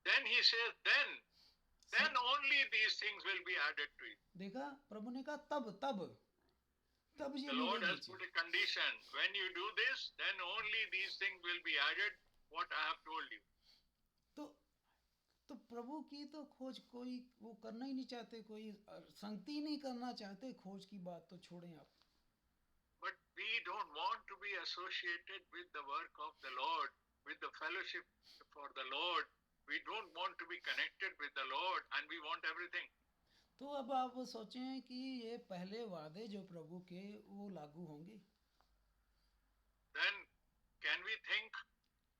Then He says, then only these things will be added to you. देखा प्रभु ने कहा तब ये The Lord has मिलेगी। put a condition. When you do this, then only these things will be added. What I have told you. तो प्रभु की तो खोज कोई वो करना ही नहीं चाहते, कोई संगति नहीं करना चाहते, खोज की बात तो छोड़ें आप। But we don't want to be associated with the work of the Lord, with the fellowship for the Lord. We don't want to be connected with the Lord, and we want everything. तो अब आप सोचें कि ये पहले वादे जो प्रभु के वो लागू होंगे। Then can we think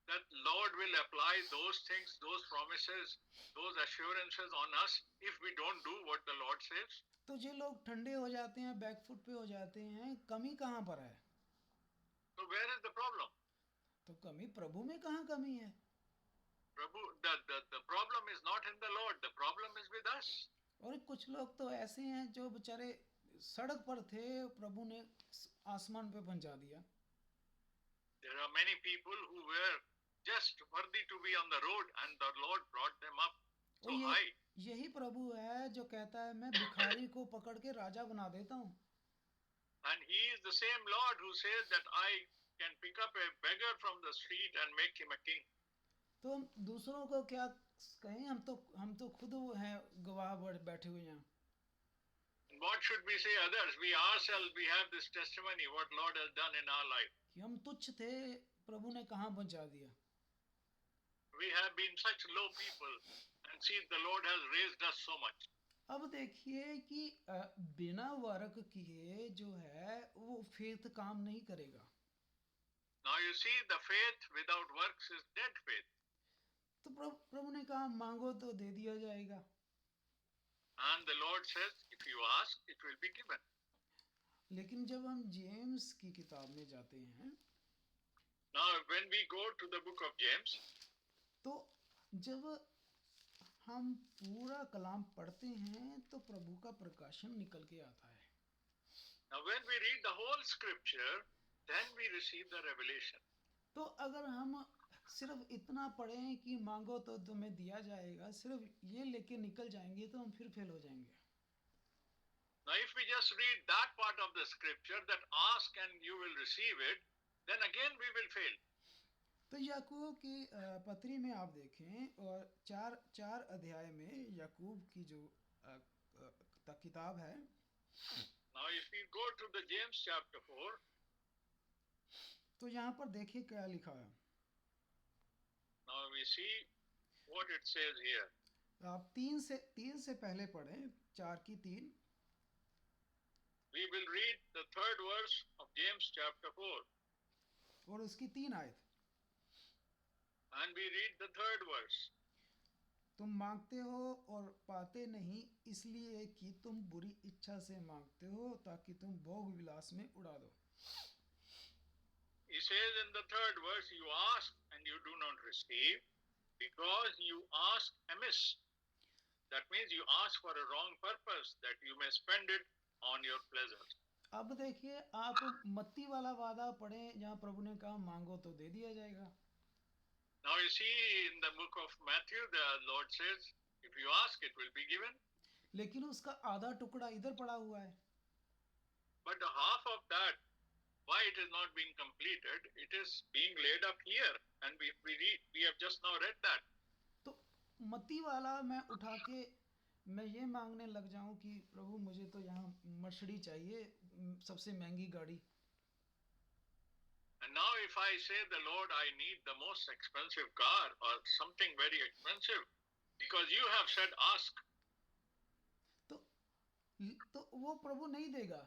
that Lord will apply those things, those promises, those assurances on us if we don't do what the Lord says? तो जो लोग ठंडे हो जाते हैं, बैकफुट पे हो जाते हैं, कमी कहाँ पर है? So where is the problem? तो कमी प्रभु में कहाँ कमी है? The problem is not in the Lord. The problem is with us. और कुछ लोग तो ऐसे हैं जो बेचारे सड़क पर थे, प्रभु ने आसमान पे पहुंचा दिया। There are many people who were just worthy to be on the road, and the Lord brought them up so high. यही प्रभु है जो कहता है मैं भिखारी को पकड़ के राजा बना देता हूँ। And He is the same Lord who says that I can pick up a beggar from the street and make him a king. तो हम दूसरों को क्या कहें, हम तो खुद हैं गवाह बैठे हुए हैं। What should we say others? We ourselves, we have this testimony what Lord has done in our life. कि हम तुच्छ थे, प्रभु ने कहाँ पहुंचा दिया। We have been such low people, and see the Lord has raised us so much. अब देखिए कि बिना वर्क किए जो है वो फेथ काम नहीं करेगा। Now you see the faith without works is dead faith. तो प्रभु ने कहा मांगो तो दे दिया जाएगा। And the Lord says, if you ask, it will be given. लेकिन जब हम जेम्स की किताब में जाते हैं, Now when we go to the book of James, तो जब हम पूरा कलाम पढ़ते हैं तो प्रभु का प्रकाशन निकल के आता है। now when we read the whole scripture, then we receive the revelation. तो अगर हम सिर्फ इतना पढ़ें कि मांगो तो तुम्हें दिया जाएगा, सिर्फ ये लेके निकल जाएंगे तो हम फिर फेल हो जाएंगे। Now if we just read that part of the scripture that ask and you will receive it, then again we will fail. तो याकूब की पत्री में आप देखें और चार अध्याय में याकूब की जो किताब है, Now if we go to the James chapter 4, तो यहाँ पर देखिए क्या लिखा है। now we see what it says here. आप तीन से पहले पढ़ें, 4:3। We will read the third verse of James chapter 4, और उसकी 3 आयत। and we read the third verse. तुम मांगते हो और पाते नहीं, इसलिए कि तुम बुरी इच्छा से मांगते हो ताकि तुम भोग विलास में उड़ा दो। He says in the third verse, you ask and you do not receive because you ask amiss. That means you ask for a wrong purpose that you may spend it on your pleasures. अब देखिए आप मत्ती वाला वादा पढ़ें जहाँ प्रभु ने कहा मांगो तो दे दिया जाएगा। Now you see in the book of Matthew, the Lord says, if you ask, it will be given. लेकिन उसका आधा टुकड़ा इधर पड़ा हुआ है। But the half of that, why it is not being completed, it is being laid up here. And we have just now read that. तो मत्ती वाला मैं उठा के मैं ये मांगने लग जाऊं कि प्रभु मुझे तो यहाँ मछली चाहिए, सबसे महंगी गाड़ी। And now if I say the Lord, I need the most expensive car or something very expensive, because you have said ask, तो वो प्रभु नहीं देगा,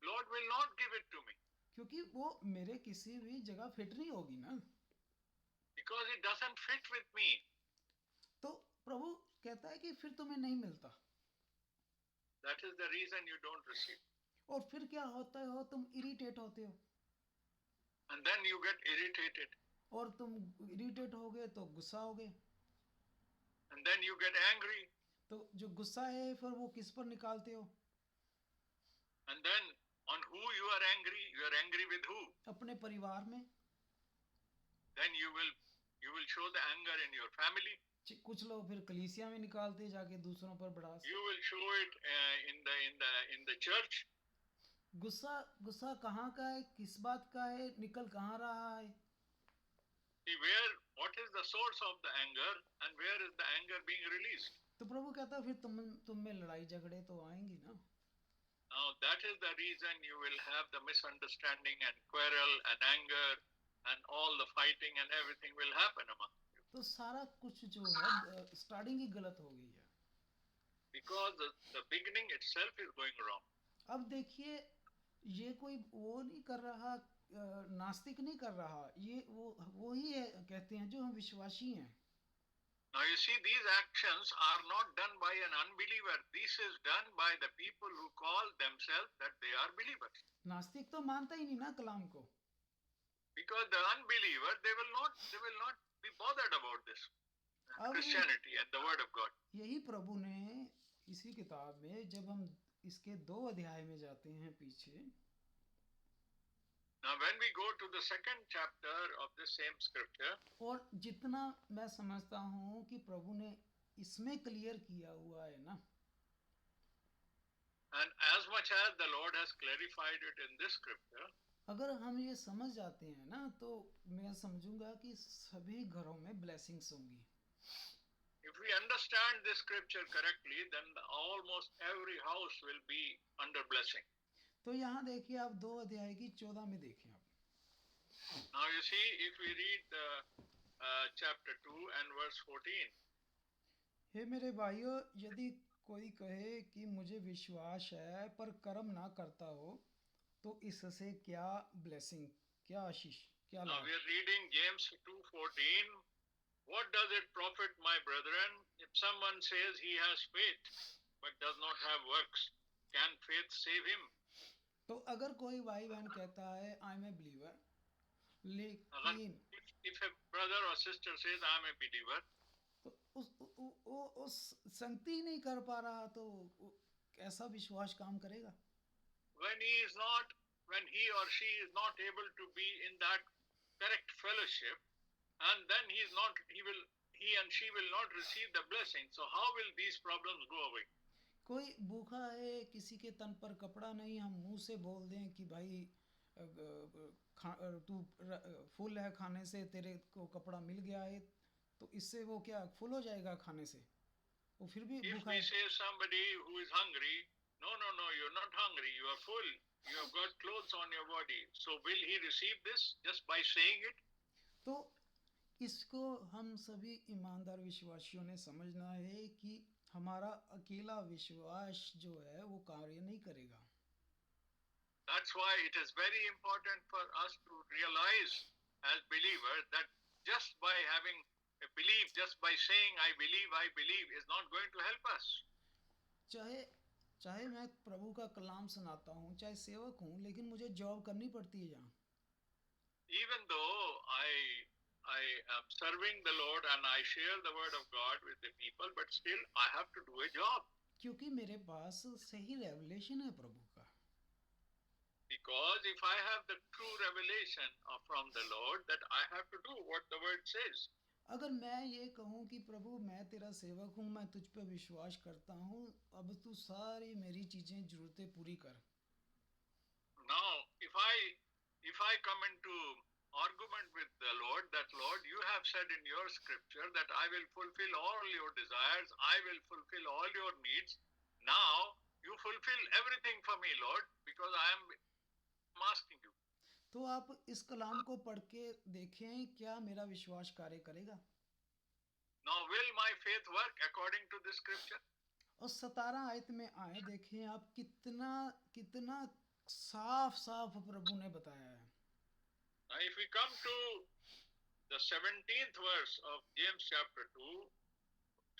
Lord will not give it to me क्योंकि वो मेरे किसी भी जगह फिट नहीं होगी ना। because it doesn't fit with me. तो प्रभु कहता है कि फिर तुम्हें नहीं मिलता, That is the reason you don't receive. और फिर क्या होता है, तुम इरिटेट होते हो, And then you get irritated. और तुम इरिटेट हो गए तो गुस्सा हो गए, And then you get angry. तो जो गुस्सा है फिर वो किस पर निकालते हो? And then on who you are angry with who? अपने परिवार में। Then you will show the anger in your family. कुछ लोग फिर कलीसिया में निकालते हैं जाके दूसरों पर भड़ास। You will show it in the church. गुस्सा कहाँ का है, किस बात का है, निकल कहाँ रहा है? See what is the source of the anger and where is the anger being released? तो प्रभु कहता है फिर तुम में लड़ाई झगड़े तो आएंगी ना। Now that is the reason you will have the misunderstanding and quarrel and anger and all the fighting and everything will happen among you. तो सारा कुछ जो है स्टार्टिंग ही गलत हो गई है, because the beginning itself is going wrong. अब देखिए ये कोई वो नहीं कर रहा, नास्तिक नहीं कर रहा, ये वो ही है, कहते हैं जो हम विश्वासी हैं। Now you see, these actions are not done by an unbeliever. This is done by the people who call themselves that they are believers. नास्तिक तो मानता ही नहीं ना कलाम को, Because the unbeliever, they will not be bothered about this Christianity and the word of God. यही प्रभु ने इसी किताब में, जब हम इसके 2 अध्याय में जाते हैं पीछे, Now when we go to the second chapter of the same scripture, और जितना मैं समझता हूँ कि प्रभु ने इसमें क्लियर किया हुआ है ना, and as much as the Lord has clarified it in this scripture, अगर हम ये समझ जाते हैं ना, तो मैं समझूंगा कि सभी घरों में ब्लेसिंग्स होंगी। if we understand this scripture correctly, then almost every house will be under blessing. तो यहाँ देखिए आप 2 अध्याय की 14 में देखें आप। Now you see, if we read chapter 2 and verse 14, हे मेरे भाइयों, यदि कोई कहे कि मुझे विश्वास है पर कर्म ना करता हो, तो इससे क्या ब्लेसिंग, क्या आशीष, क्या now लाभ? we are reading James 2:14. What does it profit, my brethren, if someone says he has faith but does not have works? Can faith save him? तो अगर कोई भाई बहन कहता है आई एम ए बिलीवर, लेकिन If a brother or sister says I am a believer, तो उस संगति ही नहीं कर पा रहा, तो कैसा विश्वास काम करेगा? when he or she is not able to be in that correct fellowship, and then he and she will not receive the blessing. So how will these problems go away? कोई भूखा है, किसी के तन पर कपड़ा नहीं, हम मुंह से बोल दें कि भाई तू फुल है खाने से, तेरे को कपड़ा मिल गया है, तो इससे वो क्या फुल हो जाएगा खाने से? वो फिर भी If भूखा we है। say somebody who is hungry, no, you're not hungry, you are full, you have got clothes on your body, so will he receive this just by saying it? तो इसको हम सभी ईमानदार विश्वासियों ने समझना है कि हमारा अकेला विश्वास जो है वो कार्य नहीं करेगा। That's why it is very important for us to realize as believers that just by having a belief, just by saying I believe is not going to help us. चाहे मैं प्रभु का कलाम सुनाता हूँ, चाहे सेवक हूँ, लेकिन मुझे जॉब करनी पड़ती है यहाँ। Even though I am serving the Lord and I share the word of God with the people, but still I have to do a job. क्योंकि मेरे पास सही रेवलेशन है प्रभु का। Because if I have the true revelation from the Lord, that I have to do what the word says. अगर मैं ये कहूँ कि प्रभु मैं तेरा सेवक हूँ, मैं तुझ पे विश्वास करता हूँ, अब तू सारी मेरी चीजें जरूरतें पूरी कर। Now, if I come into argument with the Lord, that Lord, you have said in your scripture that I will fulfill all your desires, I will fulfill all your needs. Now you fulfill everything for me, Lord, because I am asking you. तो आप इस कलाम को पढ़ के देखें, क्या मेरा विश्वास कार्य करेगा? Now, will my faith work according to this scripture? और 17 आयत में आए, देखें आप कितना कितना साफ साफ प्रभु ने बताया है। Now, if we come to the 17th verse of James chapter 2,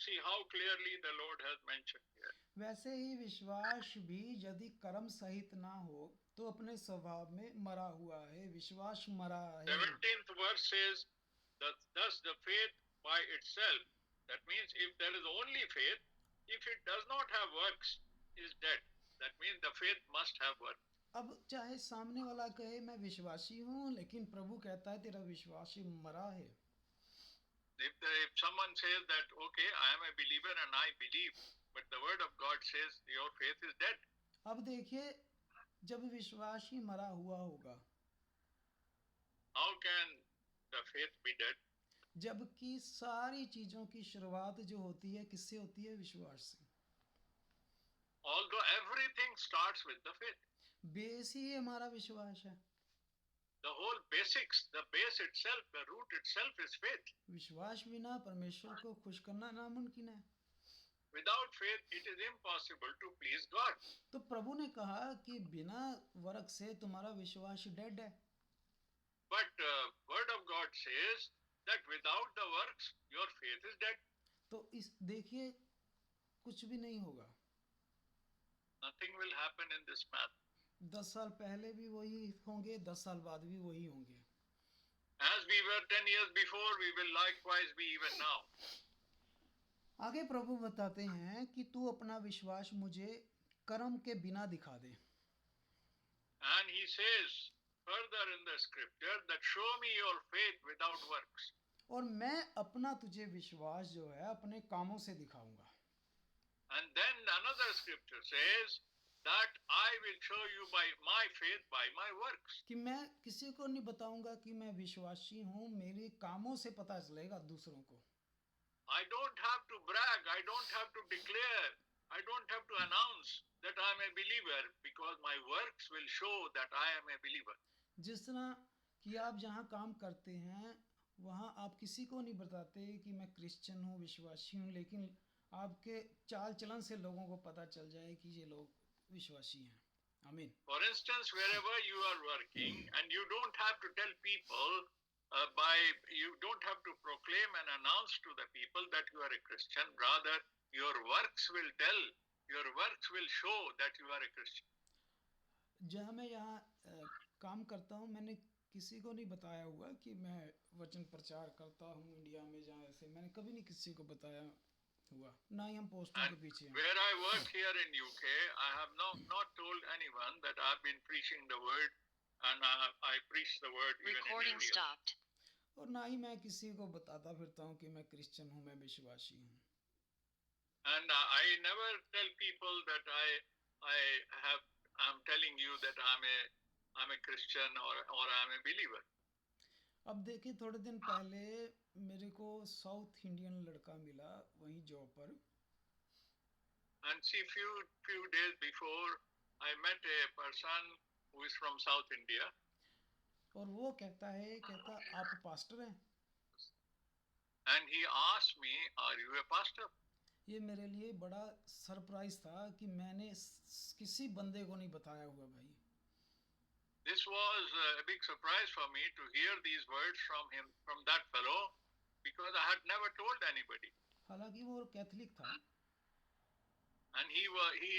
see how clearly the Lord has mentioned here. वैसे ही विश्वास भी यदि कर्म सहित ना हो तो अपने स्वभाव में मरा हुआ है, विश्वास मरा है। 17th verse says that thus the faith by itself, that means if there is only faith, if it does not have works, is dead. That means the faith must have work. अब चाहे सामने वाला कहे मैं विश्वासी हूँ, लेकिन प्रभु कहता है तेरा विश्वास ही मरा है। If someone says that, okay, I am a believer and I believe, but the word of God says your faith is dead. अब देखिए, जब विश्वास ही मरा हुआ होगा, How can the faith be dead? जबकि सारी चीजों की शुरुआत जो होती है किससे होती है? विश्वास से। Although everything starts with the faith. Base ही हमारा विश्वास है। The whole basics, the base itself, the root itself is faith. विश्वास बिना परमेश्वर को खुश करना नामुमकिन है। Without faith, it is impossible to please God. तो प्रभु ने कहा कि बिना वर्क से तुम्हारा विश्वास डेड है। But word of God says that without the works, your faith is dead. तो इस देखिए, कुछ भी नहीं होगा। Nothing will happen in this matter. 10 साल पहले भी वही होंगे, 10 साल बाद भी वही होंगे। As we were 10 years before, we will likewise be even now. आगे प्रभु बताते हैं कि तू अपना विश्वास मुझे कर्म के बिना दिखा दे। And he says further in the scripture that show me your faith without works. और मैं अपना तुझे विश्वास जो है अपने कामों से दिखाऊंगा। And then another scripture says that I will show you by my faith by my works. कि मैं किसी को नहीं बताऊंगा कि मैं विश्वासी हूँ, मेरे कामों से पता चलेगा दूसरों को। I don't have to brag, I don't have to declare, I don't have to announce that I am a believer, because my works will show that I am a believer. जिस तरह कि आप जहाँ काम करते हैं वहाँ आप किसी को नहीं बताते कि मैं क्रिश्चियन हूँ, विश्वासी हूँ, लेकिन आपके चाल चलन से लोगों को पता चल जाए कि ये लोग विश्वासी हैं। आमीन। For instance, wherever you are working, and you don't have to tell people you don't have to proclaim and announce to the people that you are a Christian. Rather, your works will tell, your works will show that you are a Christian. जहाँ मैं यहाँ काम करता हूँ, मैंने किसी को नहीं बताया हुआ कि मैं वचन प्रचार करता हूँ इंडिया में, जहाँ ऐसे मैंने कभी नहीं किसी को बताया हुआ, ना ही हम पोस्टों के पीछे हैं। Where I work here in UK, I have not told anyone that I have been preaching the word, and I preach the word even in India. Stopped. और ना ही मैं किसी को बताता फिरता हूँ कि मैं क्रिश्चियन हूँ, मैं विश्वासी हूँ। And I never tell people that I'm telling you that I'm a Christian or I'm a believer. अब देखिए, थोड़े दिन पहले मेरे को साउथ इंडियन लड़का मिला वहीं जॉब पर। And see, few days before, I met a person who is from South India. और वो कहता आप पास्टर हैं? And he asked me, are you a pastor? ये मेरे लिए बड़ा सरप्राइज था कि मैंने किसी बंदे को नहीं बताया हुआ भाई। This was a big surprise for me to hear these words from him, from that fellow, because I had never told anybody. हालांकि वो कैथलिक था। And he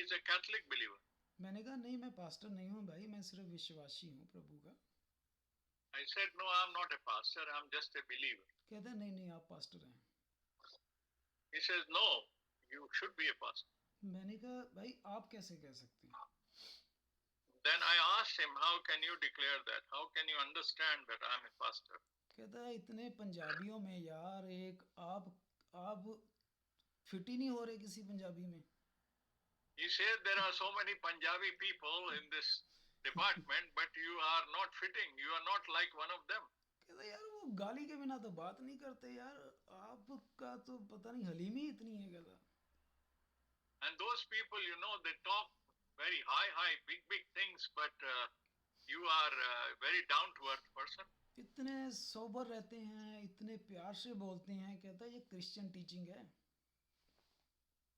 is a Catholic believer. मैंने कहा नहीं, मैं पास्टर नहीं हूँ भाई, मैं सिर्फ विश्वासी हूँ प्रभु का। I said, no, I'm not a pastor, I'm just a believer. कहता नहीं आप पास्टर हैं। He says, no, you should be a pastor. मैंने कहा भाई आप कैसे कह सकते हैं? Then I asked him, how can you declare that? How can you understand that I'm a pastor? कहता इतने पंजाबियों में यार एक आप फिट ही नहीं हो रहे किसी पंजाबी में। He said there are so many Punjabi people in this department, but you are not fitting. You are not like one of them. कहता यार वो गाली के बिना तो बात नहीं करते यार, आपका तो पता नहीं हलीमी इतनी है कहता। And those people, you know, they talk very high, big things, but you are a very down to earth person. इतने सोबर रहते हैं, इतने प्यार से बोलते हैं, कहता है ये क्रिश्चियन टीचिंग है।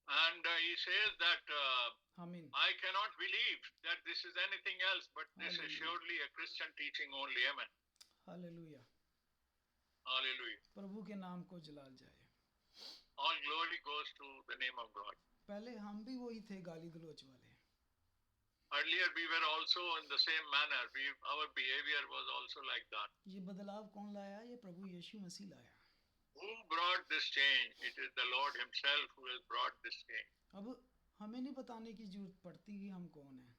And he says that आमीन। I cannot believe that this is anything else, but this is Hallelujah. surely a Christian teaching only. Amen. Hallelujah. Hallelujah. प्रभु के नाम को जलाल जाए। All glory goes to the name of God. पहले हम भी वही थे गाली गलौच वाले। Earlier we were also in the same manner. Our behavior was also like that. ये बदलाव कौन लाया? ये प्रभु यीशु मसीह लाया। Who brought this change? It is the Lord himself who has brought this change. अब हमें नहीं बताने की जरूरत पड़ती कि हम कौन हैं।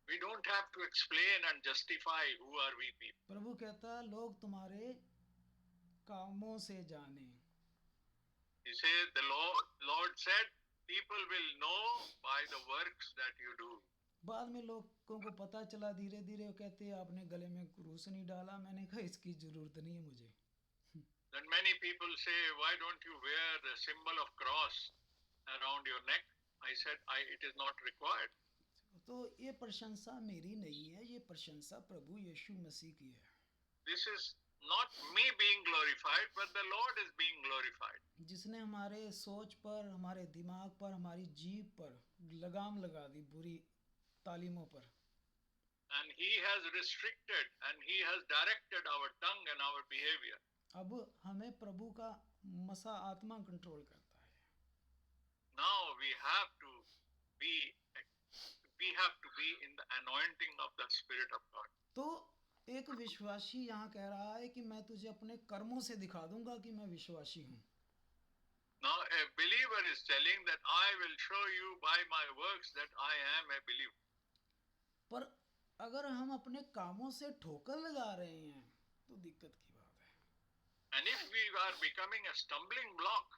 We don't have to explain and justify who are we people. प्रभु कहता लोग तुम्हारे कामों से जाने। He says, the Lord said, people will know by the works that you do. बाद में लोगों को पता चला धीरे धीरे, वो कहते आपने गले में क्रूस नहीं डाला। मैंने कहा इसकी जरूरत नहीं है मुझे। Then many people say, why don't you wear the symbol of cross around your neck? I said, it is not required. तो ये प्रशंसा मेरी नहीं है, ये प्रशंसा प्रभु यीशु मसीह की है। This is not me being glorified, but the Lord is being glorified. जिसने हमारे सोच पर, हमारे दिमाग पर, हमारी जीभ पर लगाम लगा दी बुरी तालीमों पर। And he has restricted and he has directed our tongue and our behavior. अब हमें प्रभु का मसा आत्मा कंट्रोल करता है। Now we have to be in the anointing of the Spirit of God. तो एक विश्वासी यहाँ कह रहा है कि मैं तुझे अपने कर्मों से दिखा दूंगा कि मैं विश्वासी हूँ। Now a believer is telling that I will show you by my works that I am a believer. पर अगर हम अपने कामों से ठोकर लगा रहे हैं तो दिक्कत की बात है। And if we are becoming a stumbling block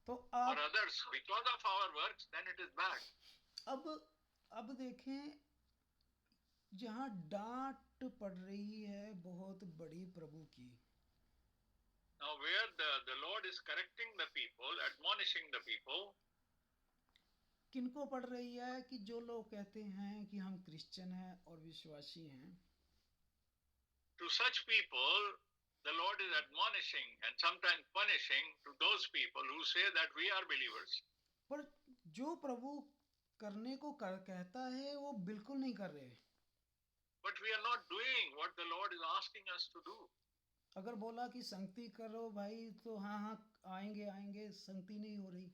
तो for आप others because of our works, then it is bad. अब देखें, जहाँ डांट पड़ रही है बहुत बड़ी प्रभु की। Now where the Lord is correcting the people, admonishing the people, किनको पड़ रही है? कि जो लोग कहते हैं कि हम क्रिश्चियन हैं और विश्वासी हैं। to such people the Lord is admonishing and sometimes punishing to those people who say that we are believers. पर जो प्रभु करने को कहता है वो बिल्कुल नहीं कर रहे। But we are not doing what the Lord is asking us to do. अगर बोला कि संगति करो भाई तो हाँ आएंगे, संगति नहीं हो रही।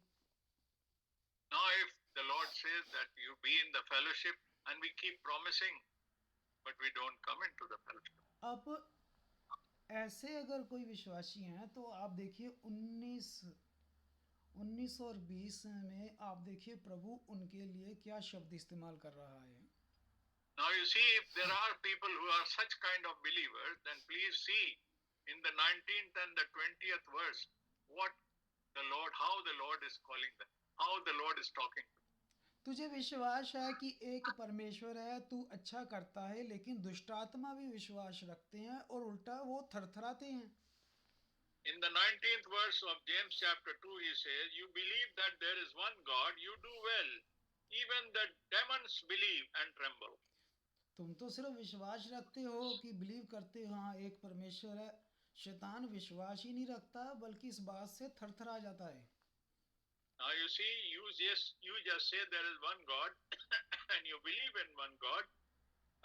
Now if the Lord says that you be in the fellowship and we keep promising but we don't come into the fellowship. अब ऐसे अगर कोई विश्वासी हैं तो आप देखिए 19 और 20 में आप देखिए प्रभु उनके लिए क्या शब्द इस्तेमाल कर रहा है। Now you see, if there are people who are such kind of believers, then please see in the 19th and the 20th verse how the Lord is calling them, how the Lord is talking to them. तुझे विश्वास है कि एक परमेश्वर है, तू अच्छा करता है, लेकिन दुष्ट आत्मा भी विश्वास रखते हैं और उल्टा वो थरथराते हैं। In the 19th verse of James chapter 2, he says, you believe that there is one God, you do well. Even the demons believe and tremble. तुम तो सिर्फ विश्वास रखते हो कि बिलीव करते हो, हाँ एक परमेश्वर है। शैतान विश्वास ही नहीं रखता बल्कि इस बात से थरथरा जाता है। Now you see, you just say there is one God and you believe in one God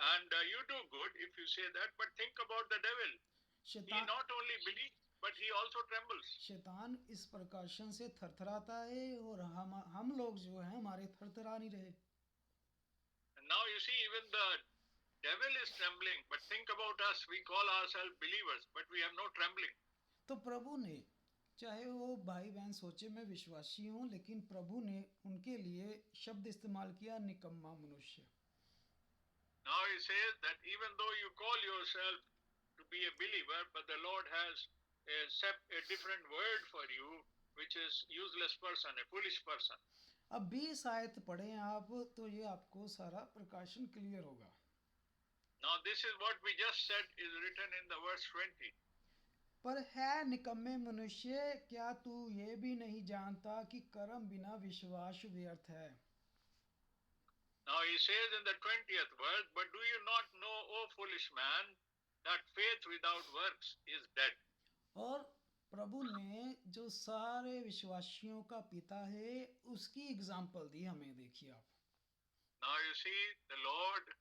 and you do good if you say that, but think about the devil. He not only believes but he also trembles. शैतान इस प्रकाशन से थरथराता है और हम लोग जो हैं हमारे थरथरा नहीं रहे। And now you see, even the devil is trembling, but think about us, we call ourselves believers but we have no trembling. तो प्रभु ने, चाहे वो भाई बहन सोचे मैं विश्वासी हूँ, लेकिन प्रभु ने उनके लिए शब्द इस्तेमाल किया निकम्मा मनुष्य। Now he says that even though you call yourself to be a believer, but the Lord has a different word for you, which is useless person, a foolish person. अब 20 आयत पढ़ें आप तो ये आपको सारा प्रकाशन क्लियर होगा। Now this is what we just said is written in the verse 20. पर है निकम्मे मनुष्य, क्या तू ये भी नहीं जानता कि कर्म बिना विश्वास व्यर्थ है। Now he says in the 20th verse, but do you not know, O foolish man, that faith without works is dead? और प्रभु ने जो सारे विश्वासियों का पिता है उसकी एग्जाम्पल दी हमें, देखिए आप। Now you see, the Lord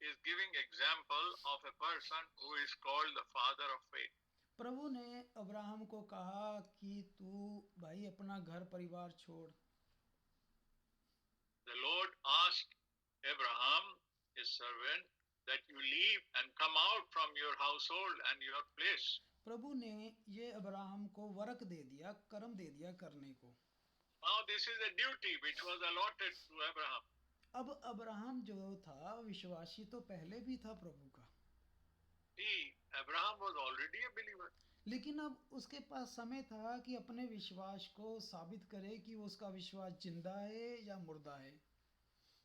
is giving example of a person who is called the father of faith. प्रभु ने अब्राहम को कहा कि तू भाई अपना घर परिवार छोड़। The Lord asked Abraham, his servant, that you leave and come out from your household and your place. प्रभु ने ये अब्राहम को वर्क दे दिया, कर्म दे दिया करने को। Now this is a duty which was allotted to Abraham. अब अब्राहम जो था विश्वासी तो पहले भी था प्रभु का, See, Abraham was already a believer. लेकिन अब उसके पास समय था कि अपने विश्वास को साबित करे कि उसका विश्वास जिंदा है या मुर्दा है।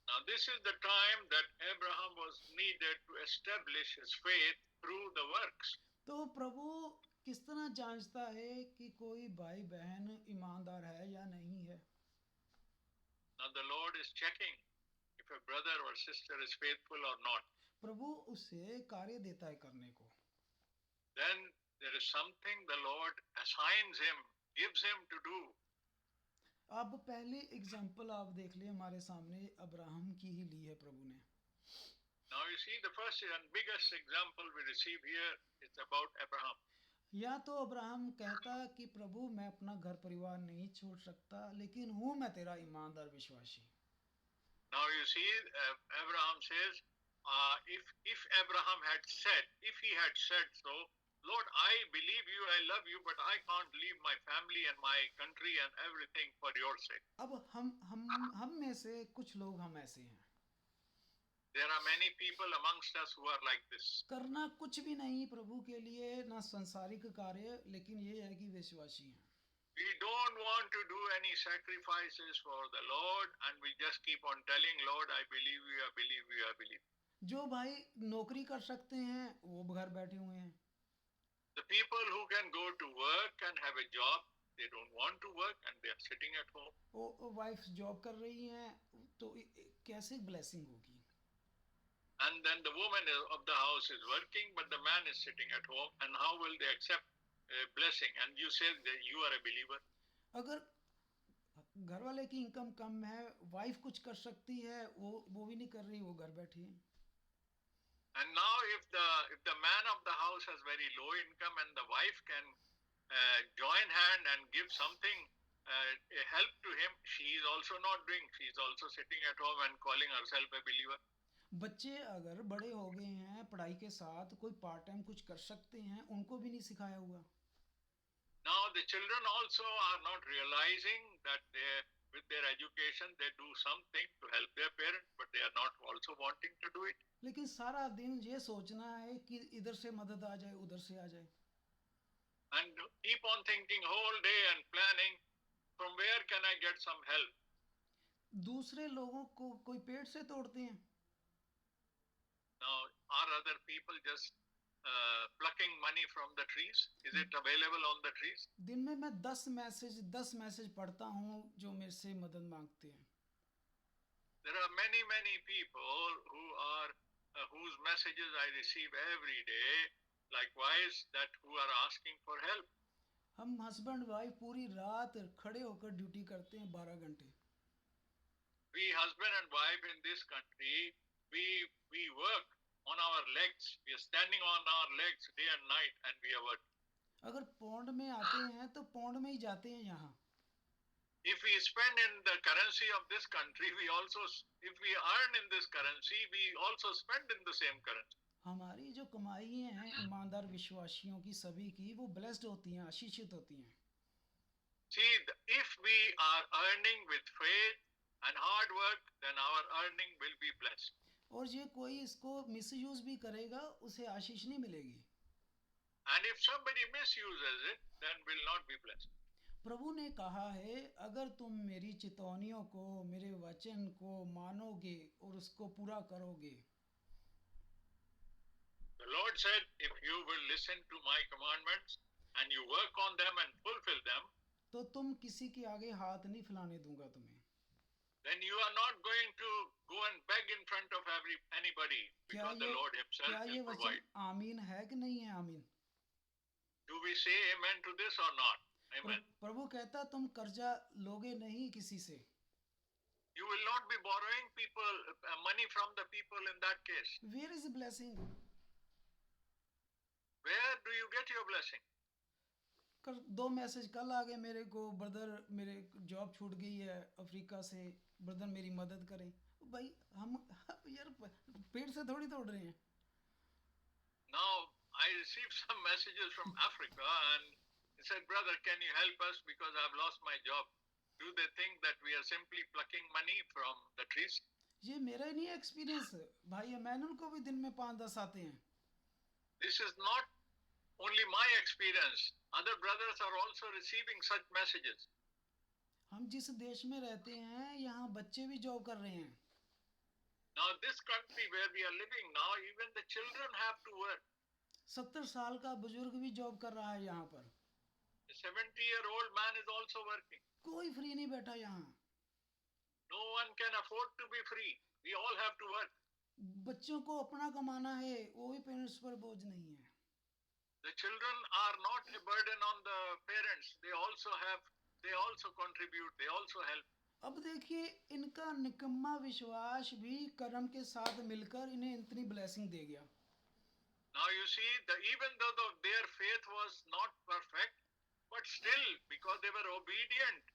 Now this is the time that Abraham was needed to establish his faith through the works. तो प्रभु किस तरह जांचता है कि कोई भाई बहन ईमानदार है या नहीं है। Now the Lord is checking if a brother or sister is faithful or not. प्रभु उसे कार्य देता है करने को। Then there is something the Lord assigns him, gives him to do. अब पहली एग्जाम्पल आप देख लिए हमारे सामने, अब्राहम की ही ली है प्रभु ने। Now you see, the first and biggest example we receive here is about Abraham. या तो अब्राहम कहता कि प्रभु मैं अपना घर परिवार नहीं छोड़ सकता, लेकिन हूँ मैं तेरा ईमानदार विश्वासी। Now you see, Abraham says, if Abraham had said, if he had said so, Lord, I believe you, I love you, but I can't leave my family and my country and everything for your sake. अब हम में से कुछ लोग हम ऐसे हैं, There are many people amongst us who are like this. करना कुछ भी नहीं प्रभु के लिए, ना संसारिक कार्य, लेकिन ये है कि विश्वासी हैं। We don't want to do any sacrifices for the Lord, and we just keep on telling, Lord, I believe you, I believe you, I believe. जो भाई नौकरी कर सकते हैं वो घर बैठे हुए हैं। The people who can go to work and have a job, they don't want to work and they are sitting at home. वो वाइफ जॉब कर रही हैं तो कैसे ब्लेसिंग होगी। And then the woman of the house is working, but the man is sitting at home. And how will they accept a blessing? And you say that you are a believer. अगर घर वाले की income कम है, wife कुछ कर सकती है, वो भी नहीं कर रही, वो घर बैठी है। And now if the man of the house has very low income and the wife can join hand and give something a help to him, she is also not doing. She is also sitting at home and calling herself a believer. बच्चे अगर बड़े हो गए हैं, पढ़ाई के साथ कोई पार्ट टाइम कुछ कर सकते हैं, उनको भी नहीं सिखाया हुआ। Now the children also are not realizing that with their education they do something to help their parents, but they are not also wanting to do it. लेकिन सारा दिन ये सोचना है कि इधर से मदद आ जाए, उधर से आ जाए। And keep on thinking whole day and planning, from where can I get some help? दूसरे लोगों को कोई पेड़ से तोड़ते हैं। Now, are other people just plucking money from the trees? Is it available on the trees? दिन में मैं 10 मैसेज पढ़ता हूँ जो मेरे से मदद मांगते हैं। There are many people who are whose messages I receive every day, likewise that who are asking for help. हम हस्बैंड वाइफ पूरी रात खड़े होकर ड्यूटी करते हैं 12 घंटे। We husband and wife in this country, we work on our legs. We are standing on our legs day and night, and we are working. अगर pond में आते हैं तो पौंड में ही जाते हैं यहाँ। If we spend in the currency of this country, if we earn in this currency, we also spend in the same currency. हमारी जो कमाई हैं ईमानदार विश्वासियों की, सभी की, वो ब्लेस्ड होती हैं, आशीषित होती हैं। See, if we are earning with faith and hard work, then our earning will be blessed. और ये कोई इसको मिसयूज भी करेगा, उसे आशीष नहीं मिलेगी। And if somebody misuses it, then will not be blessed. प्रभु ने कहा है, अगर तुम मेरी चितौनियों को, मेरे वचन को मानोगे और उसको पूरा करोगे। The Lord said, if you will listen to my commandments and you work on them and fulfill them, तो तुम किसी के आगे हाथ नहीं फैलाने दूंगा तुम्हें। then you are not going to go and beg in front of anybody, क्या because the ये Lord Himself क्या ये will वचन provide. आमीन है कि नहीं है? आमीन। Do we say amen to this or not? Amen. प्रभु कहता तुम कर्जा लोगे नहीं किसी से। You will not be borrowing money from the people in that case. Where is the blessing? Where do you get your blessing? दो message कल आ गए मेरे को, ब्रदर मेरे जॉब छूट गई है अफ्रीका से, ब्रदर मेरी मदद करें। भाई हम यार पेट से थोड़ी तोड़ रहे हैं। Now I received some messages from Africa and he said, brother, can you help us because I've lost my job? Do they think that we are simply plucking money from the trees? ये मेरा ही नहीं experience, भाई Emmanuel को भी दिन में 5-10 आते हैं। This is not only my experience. Other brothers are also receiving such messages. हम जिस देश में रहते हैं यहाँ बच्चे भी जॉब कर रहे हैं। Now this country where we are living now, even the children have to work. 70 साल का बुजुर्ग भी जॉब कर रहा है यहाँ पर। A 70-year-old man is also working. कोई फ्री नहीं बैठा यहाँ। No one can afford to be free. We all have to work. बच्चों को अपना कमाना है, वो भी पेरेंट्स पर बोझ नहीं है। The children are not a burden on the parents. They also contribute. They also help. अब देखिए इनका निकम्मा विश्वास भी कर्म के साथ मिलकर इन्हें इतनी ब्लेसिंग दे गया। Now you see, even though their faith was not perfect, but still because they were obedient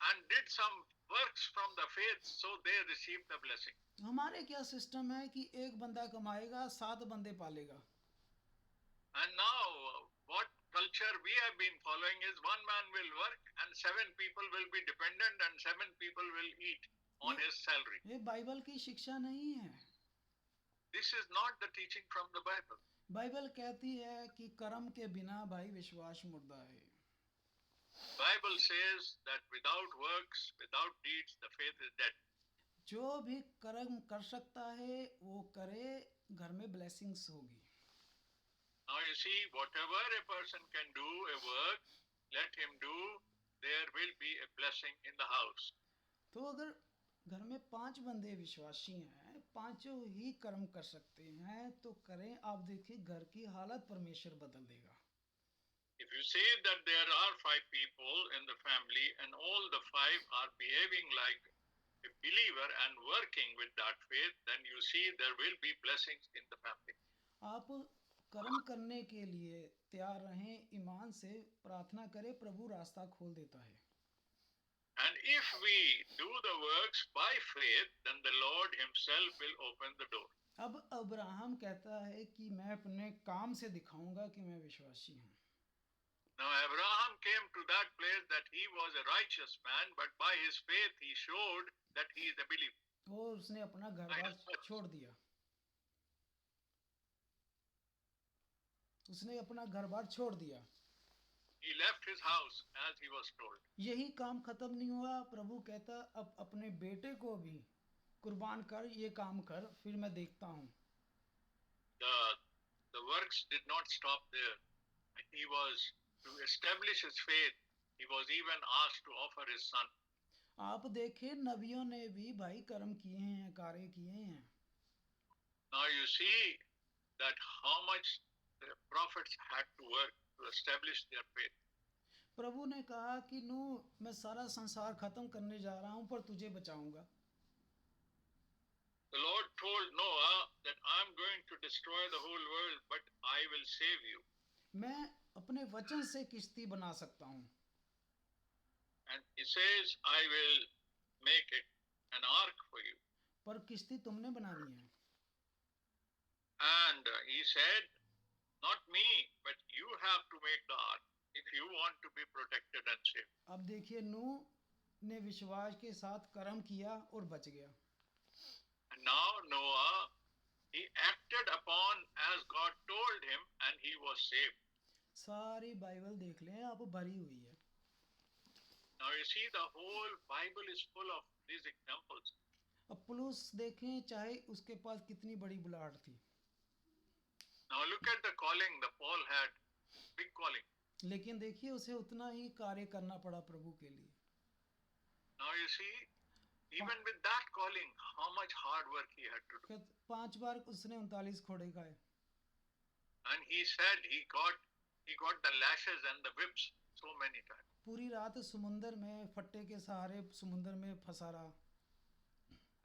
and did some works from the faith, so they received the blessing. हमारे क्या सिस्टम है कि एक बंदा कमाएगा 7 बंदे पालेगा। And now what culture we have been following is one man will work and 7 people will be dependent and 7 people will eat on his salary. ये Bible की शिक्षा नहीं है। This is not the teaching from the Bible. Bible कहती है कि कर्म के बिना भाई विश्वास मुर्दा है। Bible says that without works, without deeds, the faith is dead. जो भी कर्म कर सकता है वो करे, घर में ब्लेसिंग्स होगी। Now you see, whatever a person can do, a work, let him do, there will be a blessing in the house. तो अगर घर में 5 बंदे विश्वासी हैं, पांचों ही कर्म कर सकते हैं तो करें। आप देखिए घर की हालत परमेश्वर बदल देगा। If you say that there are 5 people in the family and all the 5 are behaving like a believer and working with that faith, then you see there will be blessings in the family. आप कर्म करने के लिए तैयार रहें, ईमान से प्रार्थना करें, प्रभु रास्ता खोल देता है। And if we do the works by faith, then the Lord Himself will open the door. अब अब्राहम कहता है कि मैं अपने काम से दिखाऊंगा कि मैं विश्वासी हूँ। Now Abraham came to that place that he was a righteous man, but by his faith he showed that he is a believer. और उसने अपना घर-बार छोड़ दिया। उसने अपना घर-बार छोड़ दिया। He left his house as he was told. यही काम खत्म नहीं हुआ, प्रभु कहता अब अपने बेटे को भी कुर्बान कर, ये काम कर, फिर मैं देखता हूँ। The works did not stop there. He was to establish his faith. He was even asked to offer his son. आप देखें नबियों ने भी भाई कर्म किए हैं, कार्य किए हैं। Now you see that how much the prophets had to work to establish their faith. प्रभु ने कहा कि नू मैं सारा संसार खत्म करने जा रहा हूँ पर तुझे बचाऊंगा। The Lord told Noah that I'm going to destroy the whole world, but I will save you. मैं अपने वचन से किश्ती बना सकता हूँ। And he says, I will make an ark for you. पर किश्ती तुमने बनानी है। And he said, not me, but you have to make the ark if you want to be protected and safe. अब देखिए नूह ने विश्वास के साथ कर्म किया और बच गया। And now Noah, he acted upon as God told him and he was saved. सारी बाइबल देख लें आप, भरी हुई है। Now you see the whole Bible is full of these examples. अब पुलुस देखें, चाहे उसके पास कितनी बड़ी बुलाहट थी। Now look at the calling the Paul had, big calling. लेकिन देखिए उसे उतना ही कार्य करना पड़ा प्रभु के लिए। Now you see, even with that calling, how much hard work he had to do. 5 बार उसने 39 घोड़े खाए। And he said he got the lashes and the whips so many times. पूरी रात समुंदर में फट्टे के सहारे समुंदर में फंसा रहा।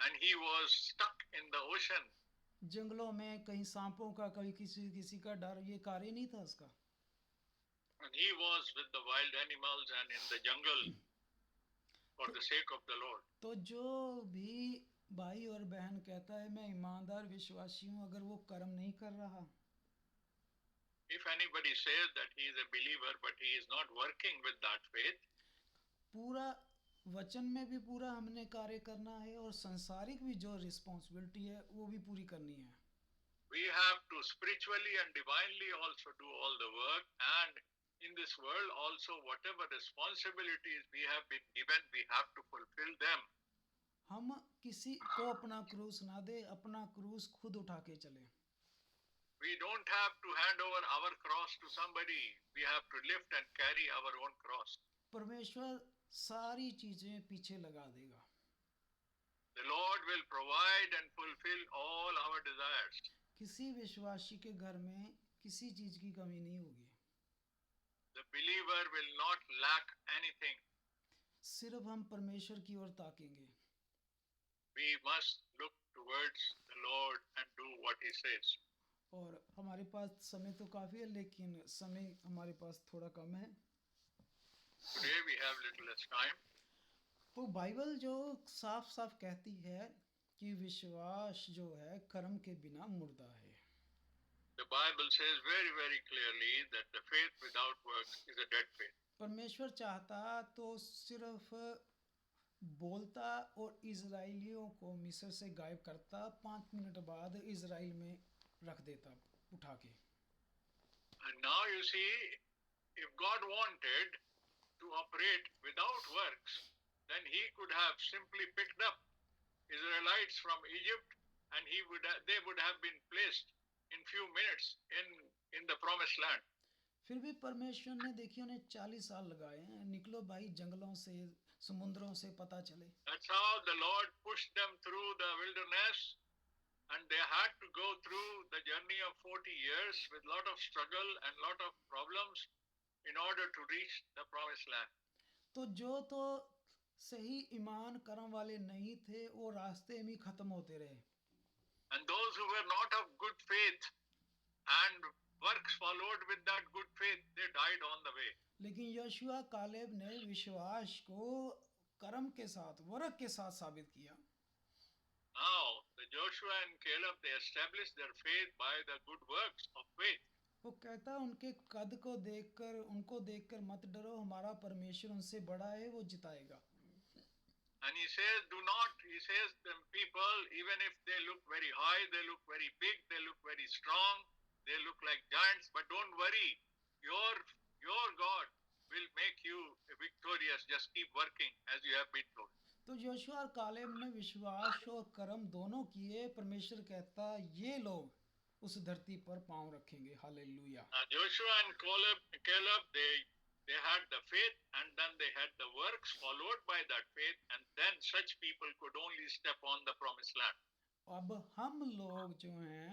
And he was stuck in the ocean. जंगलों में कहीं सांपों का कहीं किसी का डर, ये कार्य नहीं था उसका। And he was with the wild animals and in the jungle for the sake of the Lord. तो जो भी भाई और बहन कहता है मैं ईमानदार विश्वासी हूँ, अगर वो कर्म नहीं कर रहा, If anybody says that he is a believer but he is not working with that faith, पूरा वचन में भी पूरा हमने कार्य करना है और संसारिक भी जो रिस्पॉन्सिबिलिटी है वो भी पूरी करनी है। we have to spiritually and divinely also do all the work, and in this world also whatever responsibilities we have been given, we have to fulfill them. हम किसी को अपना क्रूस ना दे, अपना क्रूस खुद उठा के चले। We don't have to hand over our cross to somebody. We have to lift and carry our own cross. परमेश्वर सारी चीजें पीछे लगा देगा। The Lord will provide and fulfill all our desires. किसी विश्वासी के घर में किसी चीज की कमी नहीं होगी। The believer will not lack anything. सिर्फ हम परमेश्वर की ओर ताकेंगे। We must look towards the Lord and do what He says. और हमारे पास समय तो काफी है, लेकिन समय हमारे पास थोड़ा कम है। Today we have little less time. तो बाइबल जो साफ साफ कहती है कि विश्वास जो है कर्म के बिना मुर्दा है। The Bible says very, very clearly that the faith without works is a dead faith. परमेश्वर चाहता तो सिर्फ बोलता और इजराइलियों को मिस्र से गायब करता, 5 मिनट बाद इजराइल में रख देता उठा के। And now you see, if God wanted to operate without works, then He could have simply picked up Israelites from Egypt, and they would have been placed in few minutes in the promised land. फिर भी परमेश्वर ने देखिए उन्हें 40 साल लगाए हैं, निकलो भाई जंगलों से समुद्रों से पता चले। That's how the Lord pushed them through the wilderness, and they had to go through the journey of 40 years with lot of struggle and lot of problems in order to reach the promised land. तो जो तो सही ईमान कर्म वाले नहीं थे वो रास्ते में खत्म होते रहे। And those who were not of good faith and works followed with that good faith, they died on the way. लेकिन यहोशुआ कालेब ने विश्वास को कर्म के साथ वर्क के साथ साबित किया। Now, the Joshua and Caleb, they established their faith by the good works of faith. वो कहता उनके कद को देखकर उनको देखकर मत डरो, हमारा परमेश्वर उनसे बड़ा है, वो जिताएगा। And he says, he says them people, even if they look very high, they look very big, they look very strong, they look like giants, but don't worry, your God will make you victorious. Just keep working as you have been told. तो यहोशुआ और Caleb ने विश्वास और कर्म दोनों किए। परमेश्वर कहता ये लोग उस धरती पर पांव रखेंगे। Hallelujah. Joshua and Caleb, they had the faith, and then they had the works followed by that faith, and then such people could only step on the promised land. अब हम लोग जो हैं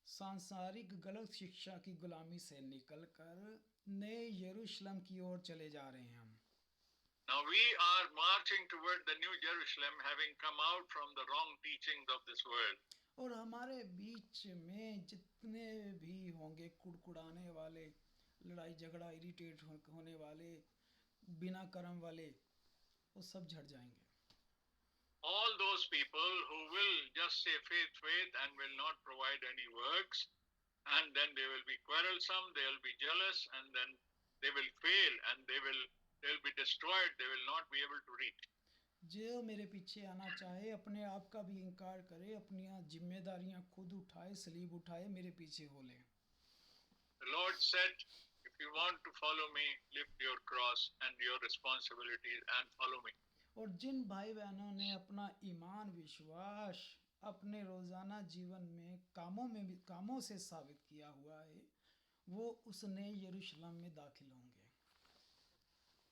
सांसारिक गलत शिक्षा की गुलामी से निकलकर नए यरूशलेम की ओर चले जा रहे हैं। हम Now we are marching toward the new Jerusalem, having come out from the wrong teachings of this world. और हमारे बीच में जितने भी होंगे कुड़कुड़ाने वाले, लड़ाई झगड़ा, इरिटेट होने वाले, बिना कर्म वाले, वो सब झड़ जाएंगे। All those people who will just say faith, faith, and will not provide any works, and then they will be quarrelsome, they will be jealous, and then they will fail, and they will be destroyed, they will not be able to reach. जो मेरे पीछे आना चाहे अपने आप का भी इनकार करे, अपनी जिम्मेदारियां खुद उठाए, सलीब उठाए, मेरे पीछे हो ले। The Lord said, if you want to follow me, lift your cross and your responsibilities and follow me. और जिन भाई बहनों ने अपना ईमान विश्वास अपने रोजाना जीवन में कामों से साबित किया हुआ है, वो उस नए यरूशलेम में दाखिल होंगे।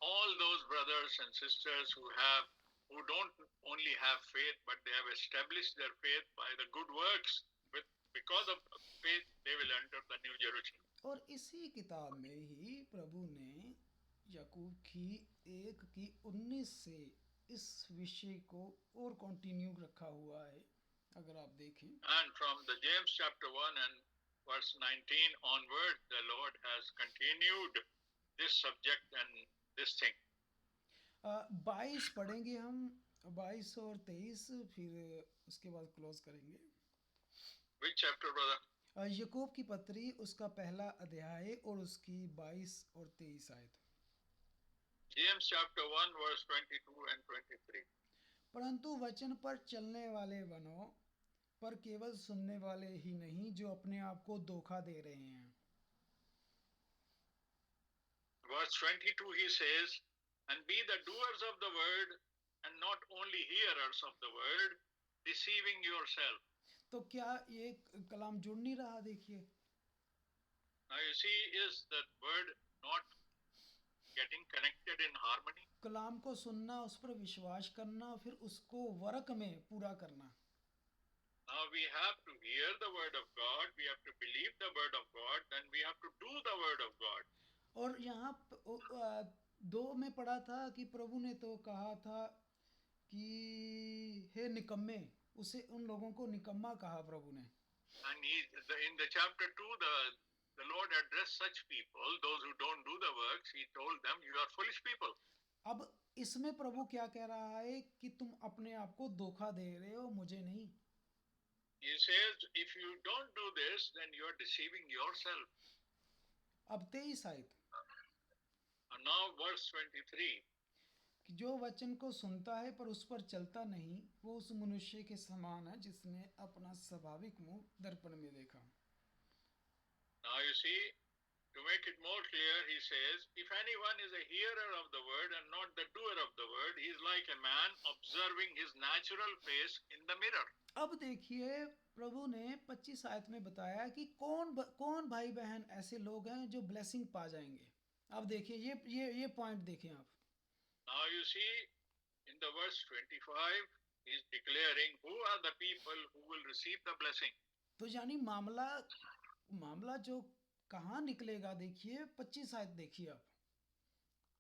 All those brothers and sisters who don't only have faith, but they have established their faith by the good works. Because of faith, they will enter the New Jerusalem. और इसी किताब में ही प्रभु ने याकूब की 1:19 से इस विषय को और कंटिन्यू रखा हुआ है। अगर आप देखें, And from the James chapter 1 and verse 19 onward, the Lord has continued this subject and this thing. 22 पढ़ेंगे हम, 22 और 23, फिर उसके बाद क्लोज करेंगे। Which chapter, brother? याकूब की पत्री उसका पहला अध्याय और उसकी 22 और 23 आयत। James chapter 1 verse 22 and 23. परंतु वचन पर चलने वाले बनो, पर केवल सुनने वाले ही नहीं जो अपने आप को धोखा दे रहे हैं। Verse 22 he says, and be the doers of the word and not only hearers of the word, deceiving yourself. तो क्या ये कलाम जुड़ नहीं रहा? देखिए, Now you see, is the word not getting connected in harmony? कलाम को सुनना, उस पर विश्वास करना, फिर उसको वर्क में पूरा करना। Now we have to hear the word of God, we have to believe the word of God, then we have to do the word of God. और यहाँ 2 में पढ़ा था कि प्रभु ने तो कहा था कि हे निकम्मे, उसे उन लोगों को निकम्मा कहा प्रभु ने। And in the chapter 2, the Lord addressed such people, those who don't do the works, he told them, you are foolish people. अब इसमें प्रभु क्या कह रहा है कि तुम अपने आप को धोखा दे रहे हो, मुझे नहीं। He says, if you don't do this, then you are deceiving yourself. अब 23 आयत, And now verse 23. कि जो वचन को सुनता है पर उस पर चलता नहीं, वो उस मनुष्य के समान है जिसने अपना स्वाभाविक मुंह दर्पण में देखा। Now you see, to make it more clear, he says, if anyone is a hearer of the word and not the doer of the word, he is like a man observing his natural face in the mirror. अब देखिए, प्रभु ने 25 आयत में बताया कि कौन भाई बहन ऐसे लोग हैं जो ब्लेसिंग पा जाएंगे। अब देखिए, ये पॉइंट देखें आप। Now you see, in the verse 25, he is declaring who are the people who will receive the blessing. तो यानी मामला जो कहाँ निकलेगा, देखिए 25 आयत देखिए आप।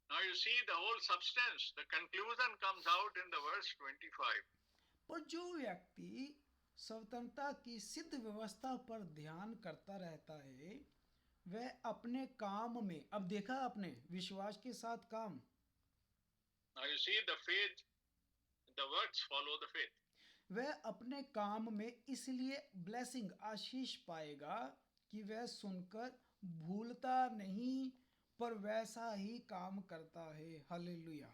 Now you see the whole substance, the conclusion comes out in the verse 25. पर जो व्यक्ति स्वतंत्रता की सिद्ध व्यवस्था पर ध्यान करता रहता है, वह अपने काम में, अब देखा आपने, विश्वास के साथ काम। Now you see the faith, the works follow the faith. वह अपने काम में इसलिए ब्लेसिंग, आशीष पाएगा कि वह सुनकर भूलता नहीं, पर वैसा ही काम करता है। Hallelujah.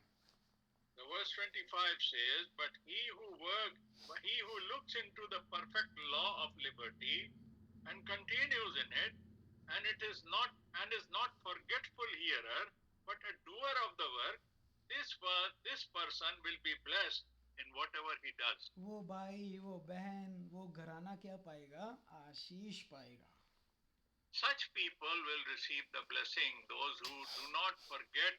The verse 25 says, but he who looks into the perfect law of liberty and continues in it, and is not forgetful hearer, but a doer of the work, this person will be blessed in whatever he does. वो भाई, वो बहन, वो घराना क्या पाएगा? आशीष पाएगा। Such people will receive the blessing, those who do not forget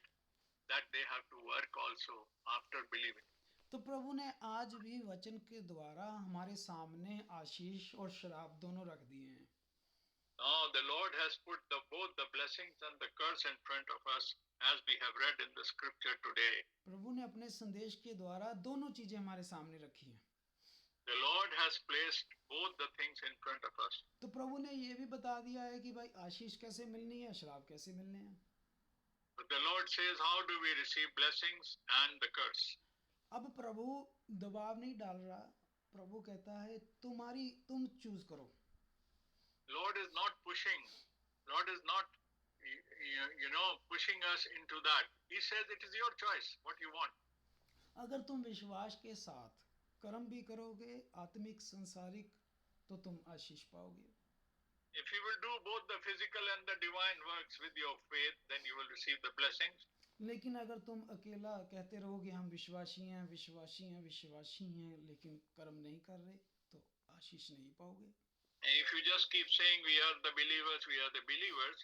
that they have to work also after believing. तो प्रभु ने आज भी वचन के द्वारा हमारे सामने आशीष और श्राप दोनों रख दिए हैं। Now the Lord has put both the blessings and the curse in front of us, as we have read in the scripture today. प्रभु ने अपने संदेश के द्वारा दोनों चीजें हमारे सामने रखी हैं। The Lord has placed both the things in front of us. तो प्रभु ने ये भी बता दिया है कि भाई आशीष कैसे मिलनी है, श्राप कैसे मिलने हैं। But the Lord says, how do we receive blessings and the curse? अब प्रभु दबाव नहीं डाल रहा, प्रभु कहता है तुम चूज करो। Lord is not pushing. Lord is not, pushing us into that. He says it is your choice, what you want. अगर तुम विश्वास के साथ कर्म भी करोगे, आत्मिक संसारिक, तो तुम आशीष पाओगे। If you will do both the physical and the divine works with your faith, then you will receive the blessings. लेकिन अगर तुम अकेला कहते रहोगे हम विश्वासी हैं, लेकिन कर्म नहीं कर रहे, तो आशीष नहीं पाओगे। And if you just keep saying we are the believers,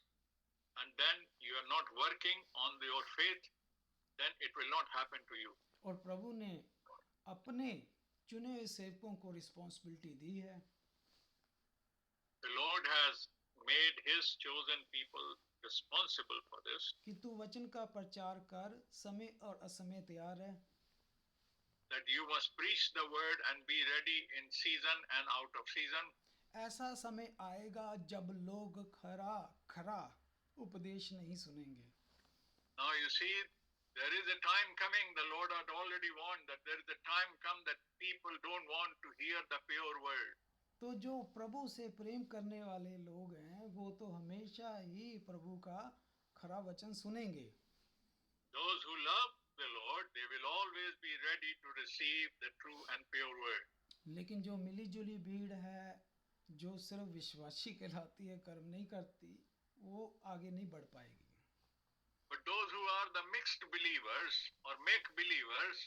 and then you are not working on your faith, then it will not happen to you. और प्रभु ने अपने चुने हुए सेवकों को रिस्पॉन्सिबिलिटी दी है। The Lord has made his chosen people responsible for this. कि तू वचन का प्रचार कर, समय और असमय तैयार है। That you must preach the word and be ready in season and out of season. ऐसा समय आएगा जब लोग खरा उपदेश नहीं सुनेंगे। Now you see, there is a time coming, the Lord had already warned that there is a time come that people don't want to hear the pure word. तो जो प्रभु से प्रेम करने वाले लोग हैं वो तो हमेशा ही प्रभु का खरा वचन सुनेंगे। Those who love the Lord, they will always be ready to receive the true and pure word. लेकिन जो मिली जुली भीड़ है, जो सिर्फ विश्वासी कहलाती है, कर्म नहीं करती, वो आगे नहीं बढ़ पाएगी। But those who are the mixed believers or make believers,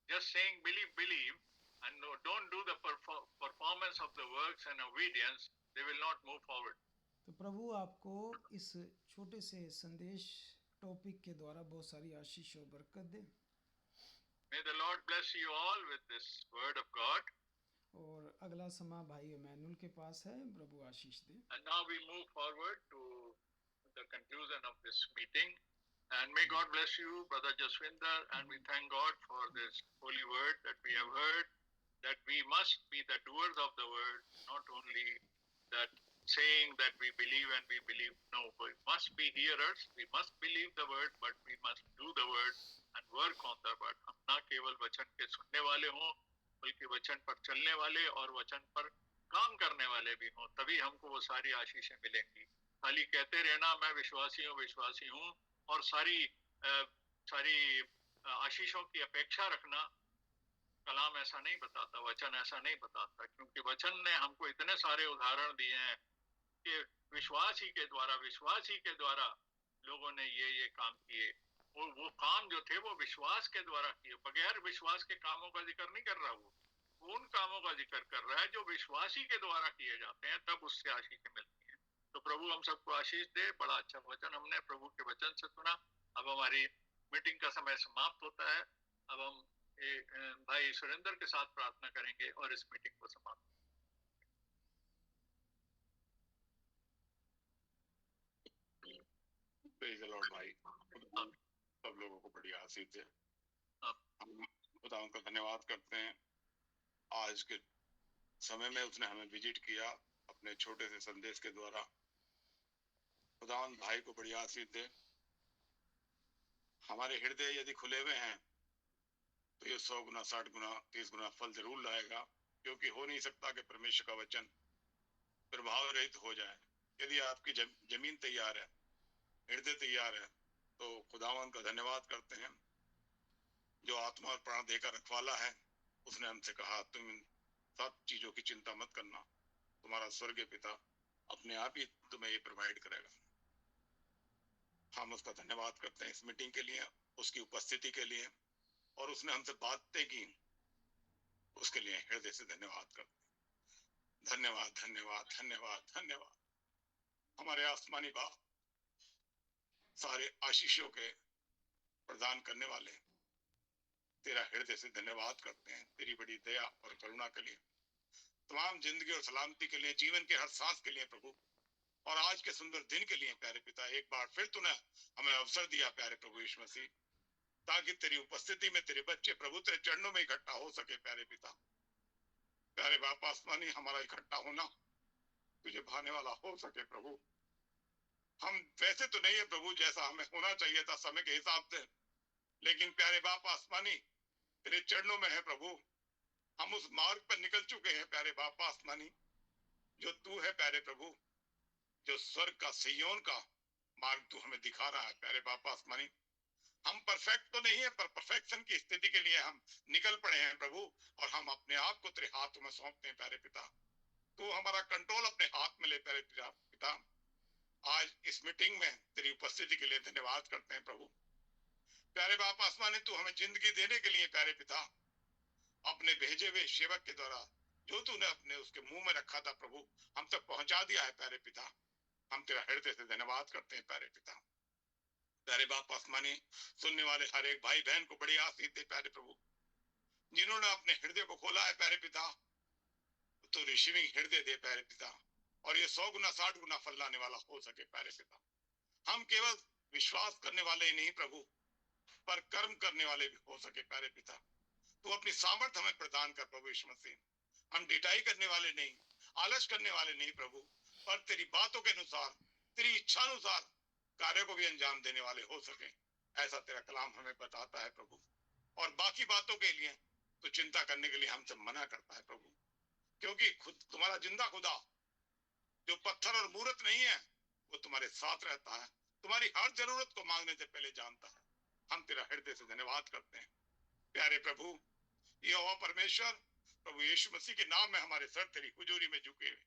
just saying believe, and don't do the performance of the works and obedience, they will not move forward. तो प्रभु आपको इस छोटे से संदेश टॉपिक के द्वारा बहुत सारी आशीष और बरकत दे। May the Lord bless you all with this word of God. और अगला समय भाई इमैनुअल के पास है, प्रभु आशीष दे। And now we move forward to the conclusion of this meeting. And may God bless you, Brother Jaswinder, and we thank God for this holy word that we have heard, that we must be the doers of the word, not only that saying that we believe and we believe. No, we must be hearers, we must believe the word, but we must do the word and work on the word. हम ना केवल वचन के सुनने वाले हों, बल्कि वचन पर चलने वाले और वचन पर काम करने वाले भी हों, तभी हमको वो सारी आशीषें मिलेंगी। खाली कहते रहना मैं विश्वासी हूँ और सारी आशीषों की अपेक्षा रखना, कलाम ऐसा नहीं बताता, वचन ऐसा नहीं बताता, क्योंकि वचन ने हमको इतने सारे उदाहरण दिए हैं कि विश्वास ही के द्वारा लोगों ने ये काम किए। वो काम जो थे वो विश्वास के द्वारा किए, बगैर विश्वास के कामों का जिक्र नहीं कर रहा, वो उन कामों का जिक्र कर रहा है जो विश्वासी के द्वारा किए जाते हैं, तब उससे आशीष मिलती है। तो प्रभु हम सबको आशीष दे। बड़ा अच्छा वचन हमने प्रभु के वचन से सुना। अब हमारी मीटिंग का समय समाप्त होता है। अब हम भाई सुरेंद्र के साथ प्रार्थना करेंगे और इस मीटिंग को समाप्त। प्रेज़ द लॉर्ड भाई, सब लोगों को बड़ी आशीष दे। हम खुदा उनका धन्यवाद करते हैं, आज के समय में उसने हमें विजिट किया अपने छोटे से संदेश के द्वारा। खुदा उन भाई को बड़ी आशीष दे। हमारे हृदय यदि खुले हुए हैं तो ये 100 गुना 60 गुना 30 गुना फल जरूर लाएगा, क्योंकि हो नहीं सकता कि परमेश्वर का वचन प्रभाव रहित हो जाए। यदि आपकी जमीन तैयार है, हृदय तैयार है, तो खुदावन का धन्यवाद करते हैं जो आत्मा और प्राण देकर रखवाला है। उसने हमसे कहा तुम इन सब चीजों की चिंता मत करना, तुम्हारा स्वर्गीय पिता अपने आप ही तुम्हें ये प्रोवाइड करेगा। हम उसका धन्यवाद करते हैं इस मीटिंग के लिए, उसकी उपस्थिति के लिए, और उसने हमसे बातें की, उसके लिए हृदय से धन्यवाद करते हैं। धन्यवाद धन्यवाद धन्यवाद धन्यवाद। हमारे आसमानी बाप, सारे आशीषों के प्रदान करने वाले, तेरा हृदय से धन्यवाद करते हैं तेरी बड़ी दया और करुणा के लिए, तमाम जिंदगी और सलामती के लिए, जीवन के हर सांस के लिए प्रभु, और आज के सुंदर दिन के लिए प्यारे पिता। एक बार फिर तूने हमें अवसर दिया प्यारे प्रभु यीशु मसीह, ताकि तेरी उपस्थिति में तेरे बच्चे प्रभु तेरे चरणों में इकट्ठा हो सके प्यारे पिता। प्यारे बाप आसमानी, हमारा इकट्ठा होना तुझे भाने वाला हो सके प्रभु। हम वैसे तो नहीं है प्रभु जैसा हमें होना चाहिए था समय के हिसाब से, लेकिन प्यारे बाप आसमानी तेरे चरणों में है प्रभु। हम उस मार्ग पर निकल चुके हैं प्यारे बाप आसमानी, जो तू है प्यारे प्रभु, जो स्वर्ग का सिय्योन का मार्ग तू हमें दिखा रहा है प्यारे बाप आसमानी। हम परफेक्ट तो नहीं है, पर परफेक्शन की स्थिति के लिए हम निकल पड़े हैं प्रभु, और हम अपने आप को तेरे हाथों में सौंपते हैं प्यारे पिता। तू हमारा कंट्रोल अपने हाथ में ले प्यारे पिता। आज इस मीटिंग में तेरी उपस्थिति के लिए धन्यवाद करते हैं प्रभु। प्यारे बाप आसमानी, तू हमें जिंदगी देने के लिए प्यारे पिता अपने भेजे हुए सेवक के द्वारा जो तूने अपने उसके मुंह में रखा था प्रभु हम तक पहुंचा दिया है प्यारे पिता। हम तेरा हृदय से धन्यवाद करते हैं प्यारे पिता। प्यारे बाप आसमानी, सुनने वाले हर एक भाई बहन को बड़ी आशीष दे प्यारे प्रभु। जिन्होंने अपने हृदय को खोला है प्यारे पिता, तो रिसीविंग हृदय दे प्यारे पिता, और ये 100 गुना 60 गुना फल लाने वाला हो सके प्यारे पिता। हम केवल विश्वास करने वाले ही नहीं प्रभु, पर कर्म करने वाले भी हो सके प्यारे पिता। तू अपनी सामर्थ हमें प्रदान कर प्रभु यीशु मसीह। हम डिटाई करने वाले नहीं, आलस करने वाले नहीं प्रभु, पर तेरी बातों के अनुसार, तेरी इच्छा अनुसार कार्य को भी अंजाम देने वाले हो सके, ऐसा तेरा कलाम हमें बताता है प्रभु। और बाकी बातों के लिए तो चिंता करने के लिए हमसे मना करता है प्रभु, क्योंकि खुद तुम्हारा जिंदा खुदा जो पत्थर और मूर्त नहीं है, वो तुम्हारे साथ रहता है, तुम्हारी हर जरूरत को मांगने से पहले जानता है। हम तेरा हृदय से धन्यवाद करते हैं प्यारे प्रभु। यहोवा परमेश्वर प्रभु यीशु मसीह के नाम में हमारे सर तेरी हुजूरी में झुके हुए,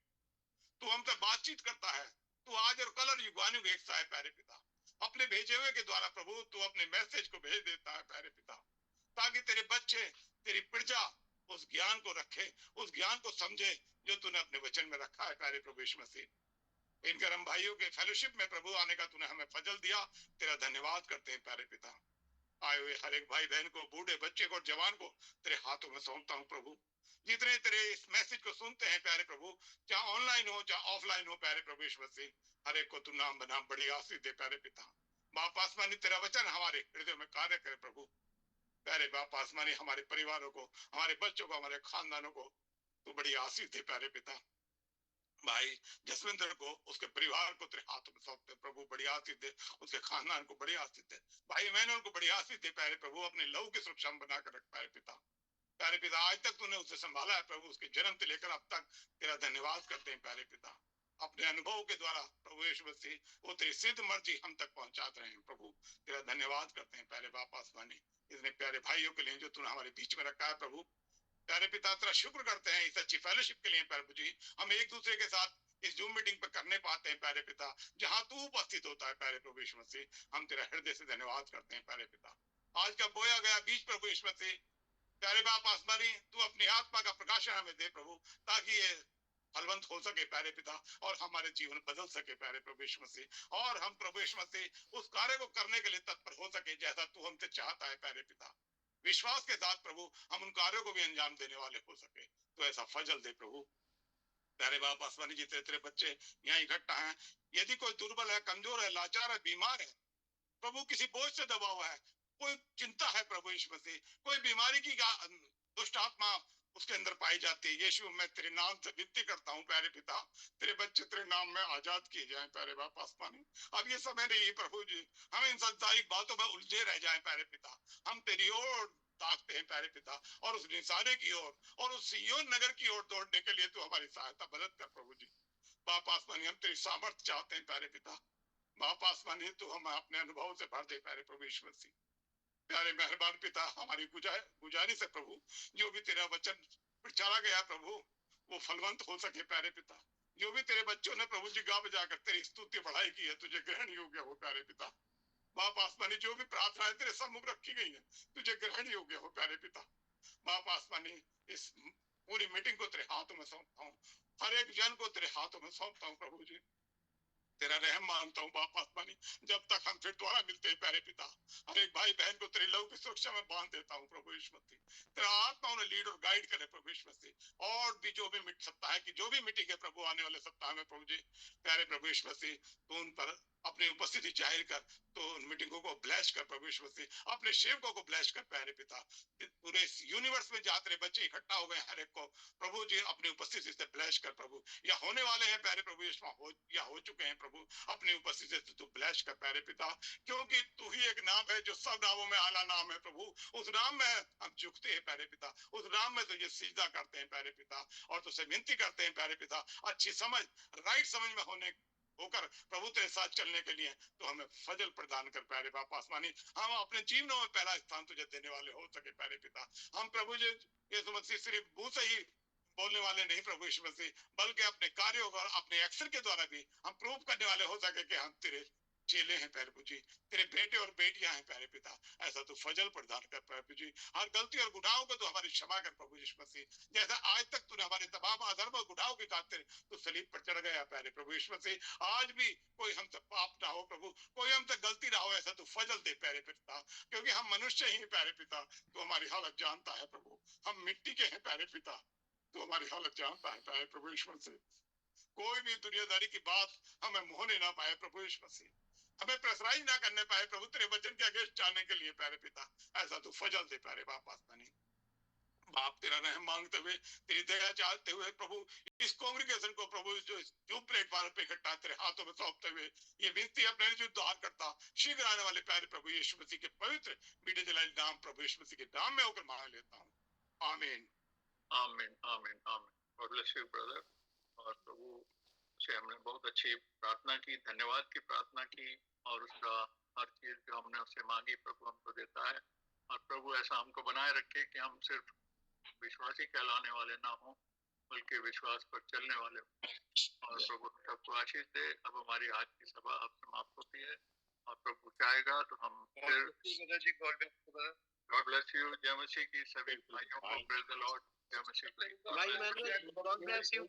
तू हमसे बातचीत करता है। तू आज और कल और युगानुग एक सा है प्यारे पिता। अपने भेजे हुए के द्वारा प्रभु तू अपने मैसेज को भेज देता है प्यारे पिता, ताकि तेरे बच्चे, तेरी प्रजा उस ज्ञान को रखे, उस ज्ञान को समझे जो तूने अपने वचन में रखा है प्यारे प्रभु यीशु मसीह। इन गर्म भाइयों के फेलोशिप में प्रभु आने का तूने हमें फजल दिया, तेरा धन्यवाद करते हैं प्यारे पिता। आए हुए हर एक भाई बहन को, बूढ़े बच्चे को और जवान को तेरे हाथों में सौंपता हूँ प्रभु। जितने तेरे इस मैसेज को सुनते हैं प्यारे प्रभु, चाहे ऑनलाइन हो चाहे ऑफलाइन हो प्यारे प्रभु यीशु मसीह, हर एक को तू नाम बना बड़ी आशीष दे प्यारे पिता। बाप आसमानी, तेरा वचन हमारे हृदय में कार्य करे प्रभु। प्यारे बाप आसमानी, हमारे परिवारों को, हमारे बच्चों को, हमारे खानदानों को तू बड़ी आशीष दे प्यारे पिता। भाई जसविंदर को, उसके परिवार को तेरे हाथों में सौंपते प्रभु, बड़ी आशीष दे। उसके खानदान को बड़ी आशीष दे। भाई इमैनुअल को बड़ी आशीष दे प्यारे प्रभु, अपने लहू की सुरक्षा में बना कर रख प्यारे पिता। प्यारे पिता, आज तक तूने उसे संभाला है प्रभु, उसके जन्म से लेकर अब तक तेरा धन्यवाद करते हैं प्यारे पिता। अपने अनुभव के द्वारा प्रभु यीशु मसीह वो तेरी सिद्ध मर्जी हम तक पहुंचाते रहे हैं प्रभु, तेरा धन्यवाद करते हैं प्यारे बाप आसमानी। इतने प्यारे भाइयों के लिए जो तूने हमारे बीच में रखा है प्रभु, प्यारे पिता तेरा शुक्र करते हैं इस अच्छी फेलोशिप के लिए प्रभु जी। हम एक दूसरे के साथ इस जूम मीटिंग पर करने पाते हैं प्यारे पिता, जहां तू उपस्थित होता है प्यारे प्रभु यीशु मसीह। हम तेरा हृदय से धन्यवाद करते हैं प्यारे पिता। आज का बोया गया बीज प्रभु यीशु मसीह, प्यारे बाप आसमानी, तू अपनी आत्मा का प्रकाशन हमें दे प्रभु, ताकि ये फलवंत हो सके प्यारे पिता, और हमारे जीवन बदल सके प्यारे प्रभु यीशु मसीह, और हम प्रभु यीशु मसीह उस कार्य को करने के लिए तत्पर हो सके जैसा तू हमसे चाहता है प्यारे पिता। विश्वास के साथ प्रभु हम उन कार्यों को भी अंजाम देने वाले हो सके, तो ऐसा फजल दे प्रभु। प्यारे बाप आसमानी, जितने तेरे बच्चे यहाँ इकट्ठा हैं, यदि कोई दुर्बल है, कमजोर है, लाचार है, बीमार है प्रभु, किसी बोझ से दबा हुआ है, कोई चिंता है प्रभु यीशु मसीह, कोई बीमारी की दुष्ट आत्मा उसके अंदर पाई जाती है, यीशु मैं तेरे नाम से विनती करता हूँ प्यारे पिता, तेरे बच्चे तेरे नाम में आजाद किए जाएं प्यारे बाप आसमानी। अब ये समय नहीं प्रभु जी हम इन संसारिक बातों में उलझे रह जाएं प्यारे पिता, हम तेरी ओर ताकते हैं प्यारे पिता, और उस निशाने की ओर और उस सिय्योन नगर की ओर दौड़ने के लिए तू हमारी सहायता मदद कर प्रभु जी। बाप आसमानी, हम तेरी सामर्थ्य चाहते हैं प्यारे पिता। बाप आसमानी, तू हम अपने अनुभव से भर दे प्यारे प्रभु यीशु मसीह। प्यारे मेहरबान पिता, हमारी गुजारिश है प्रभु, जो भी तेरा वचन प्रचारा गया प्रभु वो फलवंत हो सके प्यारे पिता। जो भी तेरे बच्चों ने प्रभु जी गा बजा कर तेरी स्तुति बढ़ाई की है, तुझे ग्रहण योग्य हो प्यारे पिता। बाप आसमानी, जो भी प्रार्थनाएं तेरे सम्मुख रखी गई है, तुझे ग्रहण योग्य हो प्यारे पिता। बाप आसमानी, इस पूरी मीटिंग को तेरे हाथों में सौंपता हूँ, हर एक जन को तेरे हाथों में सौंपता हूँ प्रभु जी। तेरा रहम मानता हूँ बाप आसमानी, जब तक हम फिर दोबारा मिलते हैं प्यारे पिता, हर एक भाई बहन को तेरे लहू की सुरक्षा में बांध देता हूँ प्रभु यीशु मसीह। तेरा आत्मा उन्हें लीड और गाइड करे प्रभु यीशु मसीह। और भी जो भी सप्ताह की जो भी मीटिंग है प्रभु, आने वाले सप्ताह में प्रभु जी, प्यारे प्रभु यीशु मसीह, तो उन पर अपनी उपस्थिति जाहिर कर, तो उन मीटिंगों को ब्लेस कर प्रभु यीशु मसीह, अपने सेवकों को ब्लेस कर प्यारे पिता। पूरे यूनिवर्स में जहाँ तेरे बच्चे इकट्ठा हो गए, हर एक को प्रभु जी अपनी उपस्थिति से ब्लेस कर प्रभु, या होने वाले हैं प्यारे प्रभु यीशु या हो चुके हैं प्रभु, अपनी उपस्थिति से तू ब्लेस कर प्यारे पिता, क्योंकि तू ही एक नाम है जो सब नामों में आला नाम है प्रभु। उस नाम में हम झुकते हैं प्यारे पिता, उस नाम में तुझे सिजदा करते हैं प्यारे पिता, और तुझसे विनती करते हैं प्यारे पिता, अच्छी समझ, राइट समझ में होकर प्रभु तेरे साथ चलने के लिए तो हमें फजल प्रदान कर प्यारे बाप आसमानी। हम अपने जीवनों में पहला स्थान तुझे देने वाले हो सके प्यारे पिता। हम प्रभु जी यीशु मसीह सिर्फ मुंह से ही बोलने वाले नहीं प्रभु यीशु मसीह, बल्कि अपने कार्यों और अपने एक्शन के द्वारा भी हम प्रूव करने वाले हो सके कि हम तेरे चेले हैं प्यारे प्रभु जी, तेरे बेटे और बेटियां हैं प्यारे पिता, ऐसा तू फजल प्रदान कर प्यारे प्रभु जी। हर गलती और गुनाहों को तू हमारी क्षमा कर प्रभु यीशु मसीह, जैसा आज तक तूने हमारे तमाम अधर्म और गुनाहों की खातिर तू सलीब पर चढ़ गया प्यारे प्रभु यीशु मसीह। आज भी कोई हमसे पाप ना हो प्रभु, कोई हमसे गलती ना हो, ऐसा तू फजल दे प्यारे पिता, क्योंकि हम मनुष्य ही प्यारे पिता, तू हमारी हालत जानता है प्रभु, हम मिट्टी के हैं प्यारे पिता, तू हमारी हालत जानता है प्यारे प्रभु यीशु मसीह। कोई भी दुनियादारी की बात हमें मोहने ना पाए प्रभु यीशु मसीह, हमें प्रेशराइज ना करने पाए प्रभु तेरे वचन के अगेंस्ट जाने के लिए प्यारे पिता, ऐसा तू फजल दे प्यारे बाप आसमानी। बाप तेरा रहम मांगते हुए, तेरी दया चाहते हुए प्रभु, इस कांग्रेगेशन को प्रभु जो प्लेटफॉर्म पे इकट्ठा तेरे हाथों में सौंपते हुए ये विनती अपने लिए उद्धार करता शीघ्र आने वाले प्यारे प्रभु यीशु मसीह के पवित्र बीटे जलाल नाम प्रभु यीशु मसीह के नाम में होकर मांग लेता हूँ, आमीन आमीन आमीन आमीन। God bless you brother. और प्रभु से हमने बहुत अच्छी प्रार्थना की, धन्यवाद की प्रार्थना की, और उसका हर चीज जो हमने उससे मांगी प्रभु हमको देता है। और प्रभु ऐसा हमको बनाए रखे कि हम सिर्फ विश्वासी कहलाने वाले ना हो, बल्कि विश्वास पर चलने वाले हों। और प्रभु सबको आशीष दे। अब हमारी आज की सभा अब समाप्त होती है, और प्रभु चाहेगा तो हम फिर गॉड ब्लेस यू। जय मसीह की सभी भाइयों को, प्रेज द लॉर्ड। जय मसीह। भाई मैनुअल, God bless you.